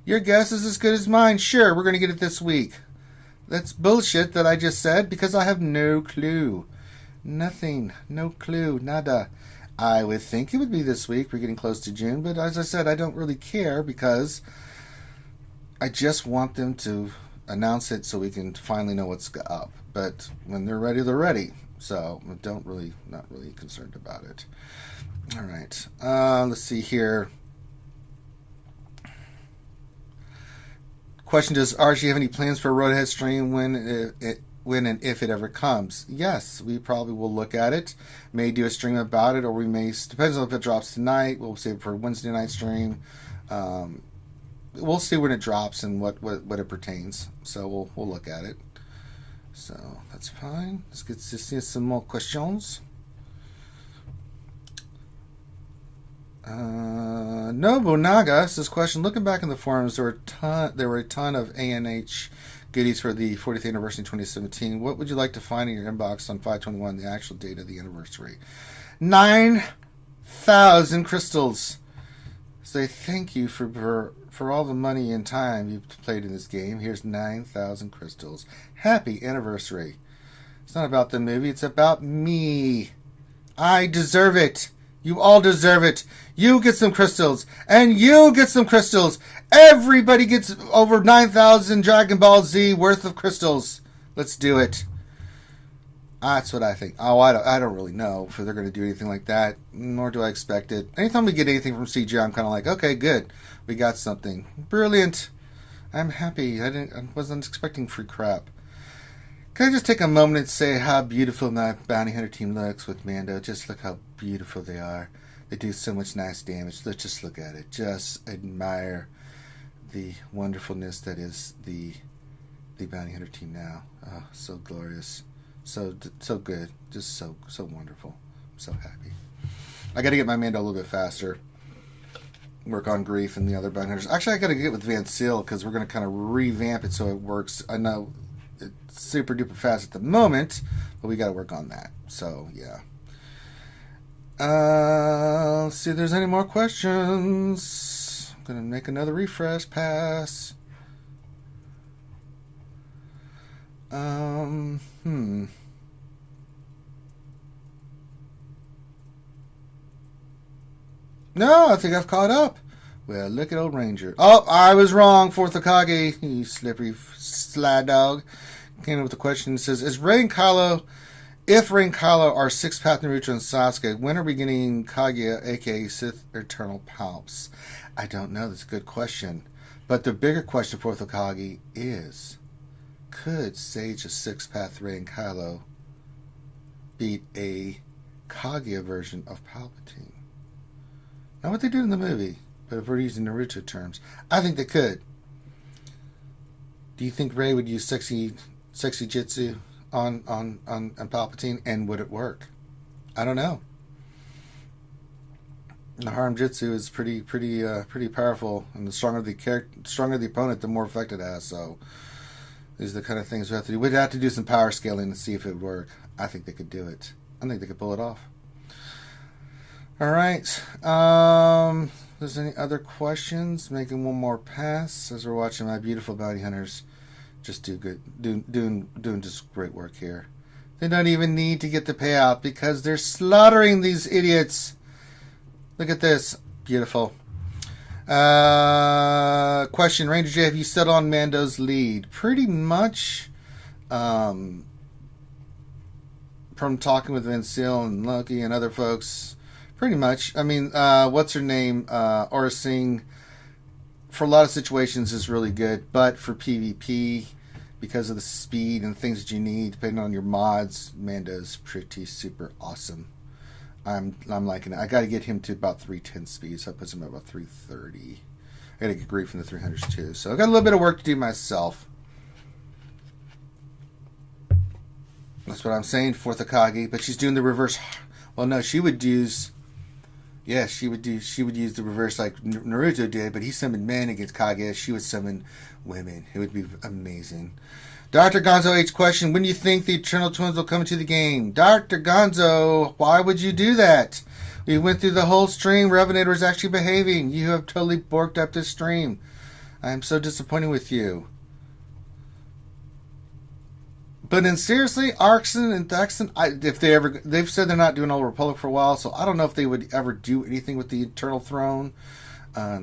Your guess is as good as mine. Sure, we're going to get it this week. That's bullshit that I just said because I have no clue. Nothing. No clue. Nada. I would think it would be this week. We're getting close to June, but as I said, I don't really care because I just want them to announce it so we can finally know what's up. But when they're ready, they're ready. So not really concerned about it. All right. Let's see here. Question, does RSG have any plans for a Road Ahead stream when and if it ever comes? Yes, we probably will look at it. May do a stream about it, or we may, depends on if it drops tonight. We'll save it for Wednesday night stream. We'll see when it drops and what it pertains. So we'll look at it. So that's fine. Let's get to see some more questions. Nobunaga says, question, looking back in the forums, there were a ton of ANH goodies for the 40th anniversary in 2017. What would you like to find in your inbox on 5/21, the actual date of the anniversary? 9,000 crystals. Say thank you for all the money and time you've played in this game. Here's 9,000 crystals. Happy anniversary. It's not about the movie. It's about me. I deserve it. You all deserve it. You get some crystals. And you get some crystals. Everybody gets over 9,000 Dragon Ball Z worth of crystals. Let's do it. That's what I think. Oh, I don't really know if they're going to do anything like that, nor do I expect it. Anytime we get anything from CG, I'm kind of like, okay, good. We got something. Brilliant. I'm happy. I wasn't expecting free crap. Can I just take a moment and say how beautiful my bounty hunter team looks with Mando? Just look how beautiful they are. They do so much nice damage. Let's just look at it. Just admire the wonderfulness that is the bounty hunter team now. Oh, so glorious. So good. Just so wonderful. I'm so happy. I got to get my Mando a little bit faster. Work on Grief and the other bounty hunters. Actually, I got to get with Van Seal because we're going to kind of revamp it so it works. I know it's super duper fast at the moment, but we got to work on that. So, yeah. Let's see if there's any more questions. I'm going to make another refresh pass. No, I think I've caught up. Well, look at old Ranger. Oh, I was wrong, Fourth Hokage. You slippery slide dog. Came up with the question. It says, if Rey and Kylo are six-path Naruto and Sasuke, when are we getting Kaguya, a.k.a. Sith Eternal Palps? I don't know. That's a good question. But the bigger question, Fourth Hokage, is, could Sage of six-path Rey and Kylo beat a Kaguya version of Palpatine? Not what they did in the movie, but if we're using Naruto terms, I think they could. Do you think Rey would use sexy jutsu on Palpatine, and would it work? I don't know. The harm jutsu is pretty powerful, and the stronger the opponent, the more effect it has. So these are the kind of things we have to do. We'd have to do some power scaling to see if it would work. I think they could do it. I think they could pull it off. All right. There's any other questions? Making one more pass as we're watching my beautiful bounty hunters just doing just great work here. They don't even need to get the payout because they're slaughtering these idiots. Look at this. Beautiful. Question, Ranger J, have you settled on Mando's lead? Pretty much. From talking with Vincil and Lucky and other folks, pretty much. I mean, what's her name? Aura Singh, for a lot of situations is really good, but for PvP, because of the speed and things that you need, depending on your mods, Mando's pretty super awesome. I'm liking it. I got to get him to about 310 speed, so that puts him at about 330. I got to get great from the 300s too. So I got a little bit of work to do myself. That's what I'm saying for Takagi, but she's doing the reverse. Well, no, she would use. Yeah, she would use the reverse like Naruto did, but he summoned men against Kage. She would summon women. It would be amazing. Dr. Gonzo H question, when do you think the Eternal Twins will come into the game? Dr. Gonzo, why would you do that? We went through the whole stream. Revenator is actually behaving. You have totally borked up this stream. I am so disappointed with you. But then seriously, Arxon and Thexon, they've said they're not doing Old Republic for a while, so I don't know if they would ever do anything with the Eternal Throne. I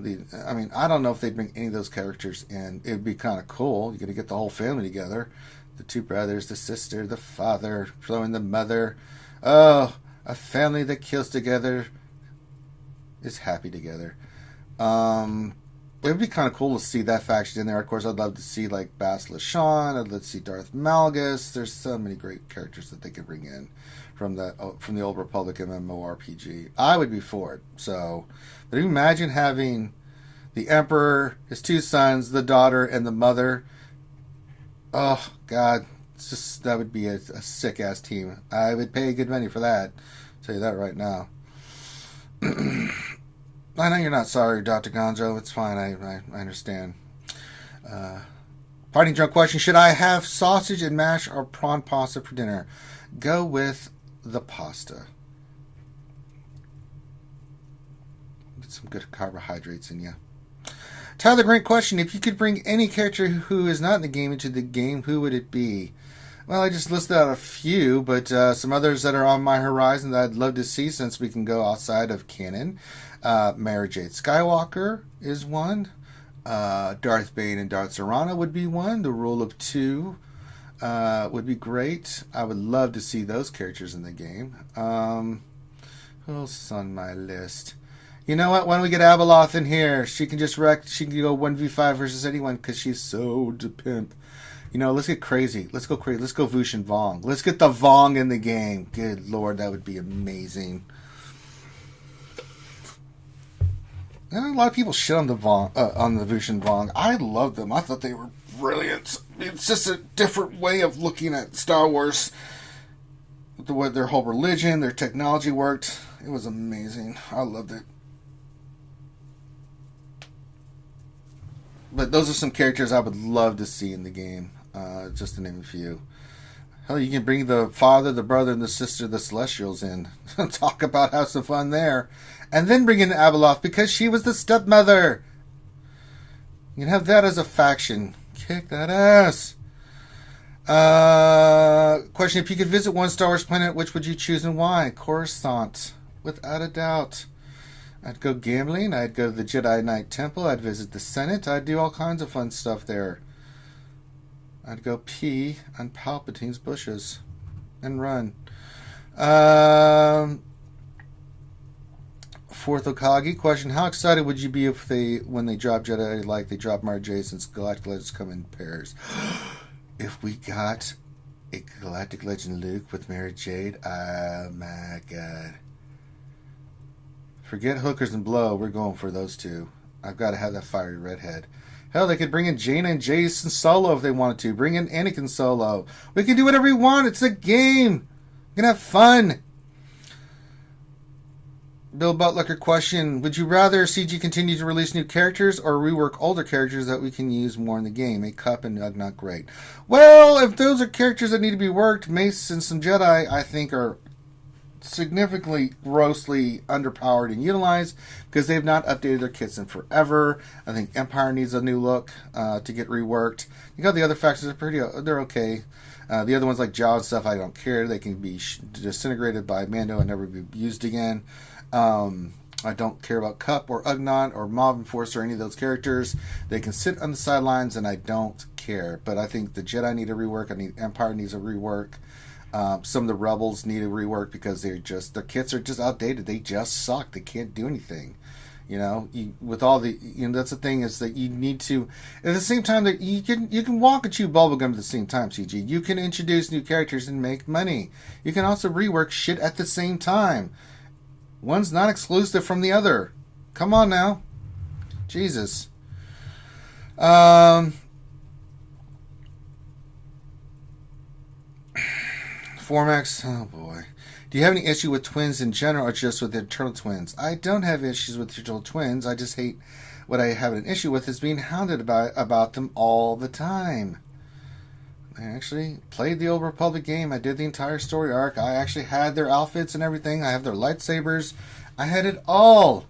don't know if they'd bring any of those characters in. It would be kind of cool. You're going to get the whole family together. The two brothers, the sister, the father, throwing the mother. Oh, a family that kills together is happy together. It would be kind of cool to see that faction in there. Of course, I'd love to see like Bas Lashan. I'd love to see Darth Malgus. There's so many great characters that they could bring in from the Old Republic MMORPG. I would be for it. So, but imagine having the Emperor, his two sons, the daughter, and the mother. Oh God, that would be a sick ass team. I would pay good money for that. I'll tell you that right now. I know you're not sorry, Dr. Gonzo. It's fine. I understand. Fighting drunk question. Should I have sausage and mash or prawn pasta for dinner? Go with the pasta. Get some good carbohydrates in you. Tyler, great question. If you could bring any character who is not in the game into the game, who would it be? Well, I just listed out a few, but some others that are on my horizon that I'd love to see since we can go outside of canon. Mara Jade Skywalker is one. Darth Bane and Darth Serrano would be one. The Rule of Two would be great. I would love to see those characters in the game. Who else is on my list? You know what? Why don't we get Abeloth in here? She can just wreck. She can go 1v5 versus anyone because she's so de pimp. You know, let's get crazy. Let's go crazy. Let's go Vush and Vong. Let's get the Vong in the game. Good Lord, that would be amazing. A lot of people shit on the Vush and Vong. I love them. I thought they were brilliant. It's just a different way of looking at Star Wars. The way their whole religion, their technology worked. It was amazing. I loved it. But those are some characters I would love to see in the game. Just to name a few. Hell, you can bring the father, the brother, and the sister, the Celestials in. Talk about have some fun there. And then bring in Abeloth because she was the stepmother. You can have that as a faction. Kick that ass. Question, if you could visit one Star Wars planet, which would you choose and why? Coruscant. Without a doubt. I'd go gambling. I'd go to the Jedi Knight Temple. I'd visit the Senate. I'd do all kinds of fun stuff there. I'd go pee on Palpatine's bushes and run. Fourth Okagi question: how excited would you be if when they drop Jedi like they drop Mara Jade since Galactic Legends come in pairs? If we got a Galactic Legend Luke with Mara Jade, oh my God. Forget hookers and blow. We're going for those two. I've got to have that fiery redhead. Hell, they could bring in Jaina and Jason solo if they wanted to. Bring in Anakin solo. We can do whatever we want. It's a game. We're going to have fun. Bill Butler question: would you rather CG continue to release new characters or rework older characters that we can use more in the game? A Cup and not great. Well, if those are characters that need to be worked, Mace and some Jedi, I think, are significantly, grossly underpowered and utilized because they've not updated their kits in forever. I think Empire needs a new look to get reworked. You got the other factions they're okay. The other ones like Jaw and stuff, I don't care. They can be disintegrated by Mando and never be used again. I don't care about Cup or Ugnaught or Mob Enforcer or any of those characters. They can sit on the sidelines and I don't care. But I think the Jedi need a rework. I think Empire needs a rework. Some of the Rebels need a rework because their kits are just outdated. They just suck. They can't do anything. With all the, that's the thing is that you need to, at the same time that you can walk and chew bubblegum at the same time, CG. You can introduce new characters and make money. You can also rework shit at the same time. One's not exclusive from the other. Come on now. Jesus. Formax, oh boy. Do you have any issue with twins in general or just with the Turtle Twins? I don't have issues with Turtle Twins. I just hate what I have an issue with is being hounded about them all the time. I actually played the Old Republic game. I did the entire story arc. I actually had their outfits and everything. I have their lightsabers. I had it all.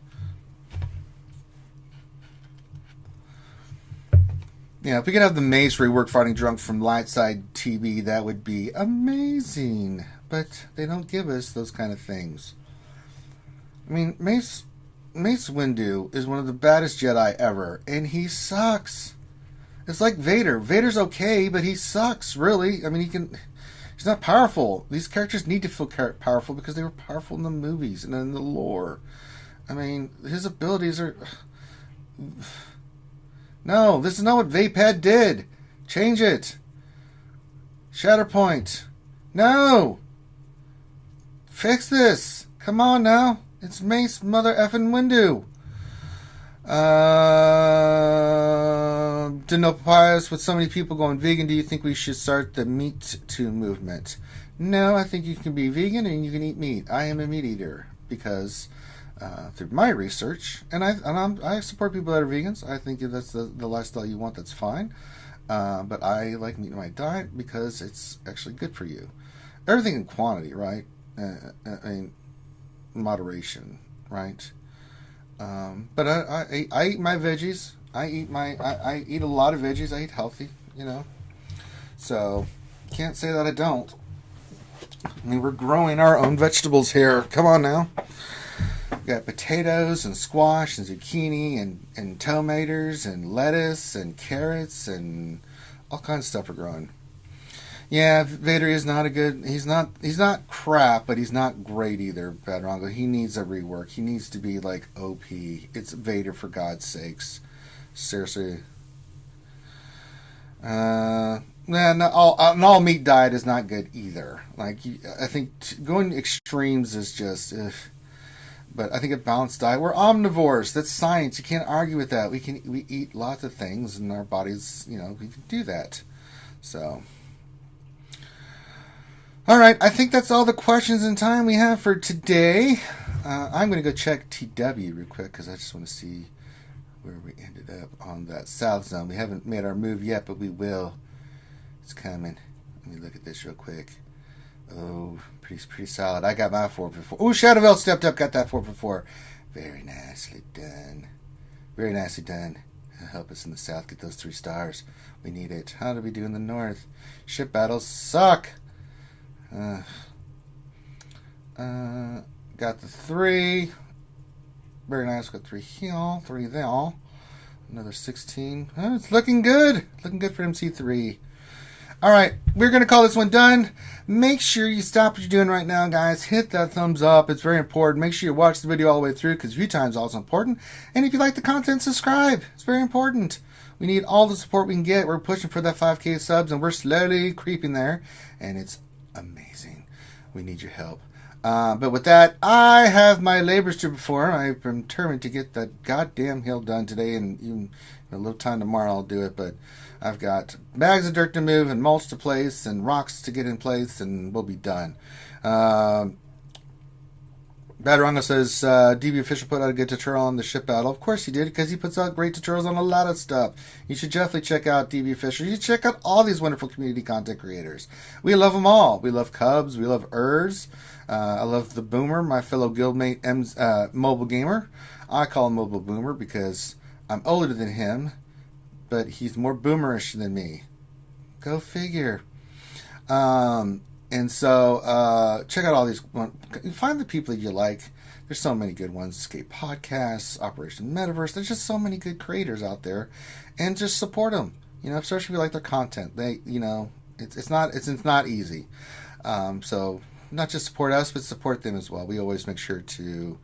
Yeah, if we could have the Mace rework Fighting Drunk from Lightside TV, that would be amazing. But they don't give us those kind of things. I mean, Mace Windu is one of the baddest Jedi ever, and he sucks. It's like Vader. Vader's okay, but he sucks, really. I mean, he's not powerful. These characters need to feel powerful because they were powerful in the movies and in the lore. I mean, his abilities are... No, this is not what Vapad did. Change it. Shatterpoint. No! Fix this. Come on now. It's Mace Mother effing Windu. Denopias, with so many people going vegan, do you think we should start the Meat to movement? No, I think you can be vegan and you can eat meat. I am a meat eater because through my research, and I support people that are vegans. I think if that's the lifestyle you want, that's fine. But I like meat in my diet because it's actually good for you. Everything in quantity, right? I mean, moderation, right? But I eat my veggies. I eat a lot of veggies. I eat healthy, So can't say that I don't. I mean, we're growing our own vegetables here. Come on now. We got potatoes and squash and zucchini and tomatoes and lettuce and carrots and all kinds of stuff are growing. Yeah, Vader is not a good... He's not crap, but he's not great either, Badrongo. He needs a rework. He needs to be, like, OP. It's Vader, for God's sakes. Seriously. An all-meat diet is not good either. Like, I think going extremes is just... But I think a balanced diet... We're omnivores. That's science. You can't argue with that. We eat lots of things, and our bodies, we can do that. So... All right, I think that's all the questions and time we have for today. I'm going to go check TW real quick because I just want to see where we ended up on that south zone. We haven't made our move yet, but we will. It's coming. Let me look at this real quick. Oh, pretty solid. I got my 4x4. Oh, Shadowville stepped up, got that 4x4. Very nicely done. Very nicely done. Help us in the south get those 3 stars. We need it. How do we do in the north? Ship battles suck. Got the 3. Very nice. Got 3 here, 3 there. Another 16. Oh, it's looking good. Looking good for MC3. Alright, we're going to call this one done. Make sure you stop what you're doing right now, guys. Hit that thumbs up. It's very important. Make sure you watch the video all the way through because view time is also important. And if you like the content, subscribe. It's very important. We need all the support we can get. We're pushing for that 5K subs, and we're slowly creeping there. And it's amazing. We need your help. But with that, I have my labors to perform. I'm determined to get that goddamn hill done today, and even a little time tomorrow I'll do it. But I've got bags of dirt to move and mulch to place and rocks to get in place, and we'll be done. Badrongo says, DB Official put out a good tutorial on the ship battle. Of course he did, because he puts out great tutorials on a lot of stuff. You should definitely check out DB Official. You should check out all these wonderful community content creators. We love them all. We love Cubs. We love Urs. I love the Boomer, my fellow guildmate, Mobile Gamer. I call him Mobile Boomer because I'm older than him, but he's more boomerish than me. Go figure. And so, check out all these. Find the people that you like. There's so many good ones. Escape Podcasts, Operation Metaverse. There's just so many good creators out there, and just support them. You know, especially if you like their content. They, you know, it's not easy. So not just support us, but support them as well. We always make sure to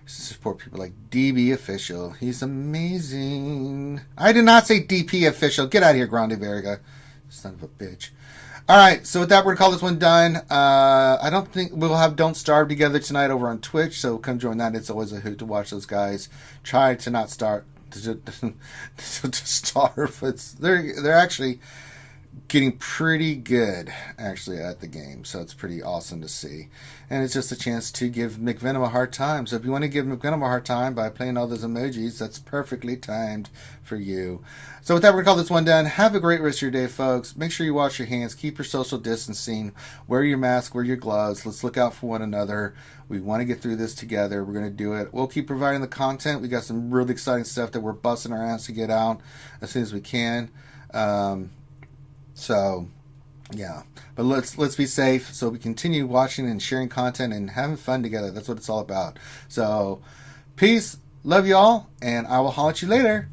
support people like DB Official. He's amazing. I did not say DP Official. Get out of here, Grande Verga. Son of a bitch. All right, so with that, we're going to call this one done. I don't think we'll have Don't Starve together tonight over on Twitch, so come join that. It's always a hoot to watch those guys try to not start to starve. They're actually getting pretty good, actually, at the game, so it's pretty awesome to see. And it's just a chance to give McVenom a hard time. So if you want to give McVenom a hard time by playing all those emojis, that's perfectly timed for you. So with that, we're going to call this one done. Have a great rest of your day, folks. Make sure you wash your hands. Keep your social distancing. Wear your mask. Wear your gloves. Let's look out for one another. We want to get through this together. We're going to do it. We'll keep providing the content. We got some really exciting stuff that we're busting our ass to get out as soon as we can. So, yeah. But let's be safe so we continue watching and sharing content and having fun together. That's what it's all about. So, peace. Love y'all. And I will holler at you later.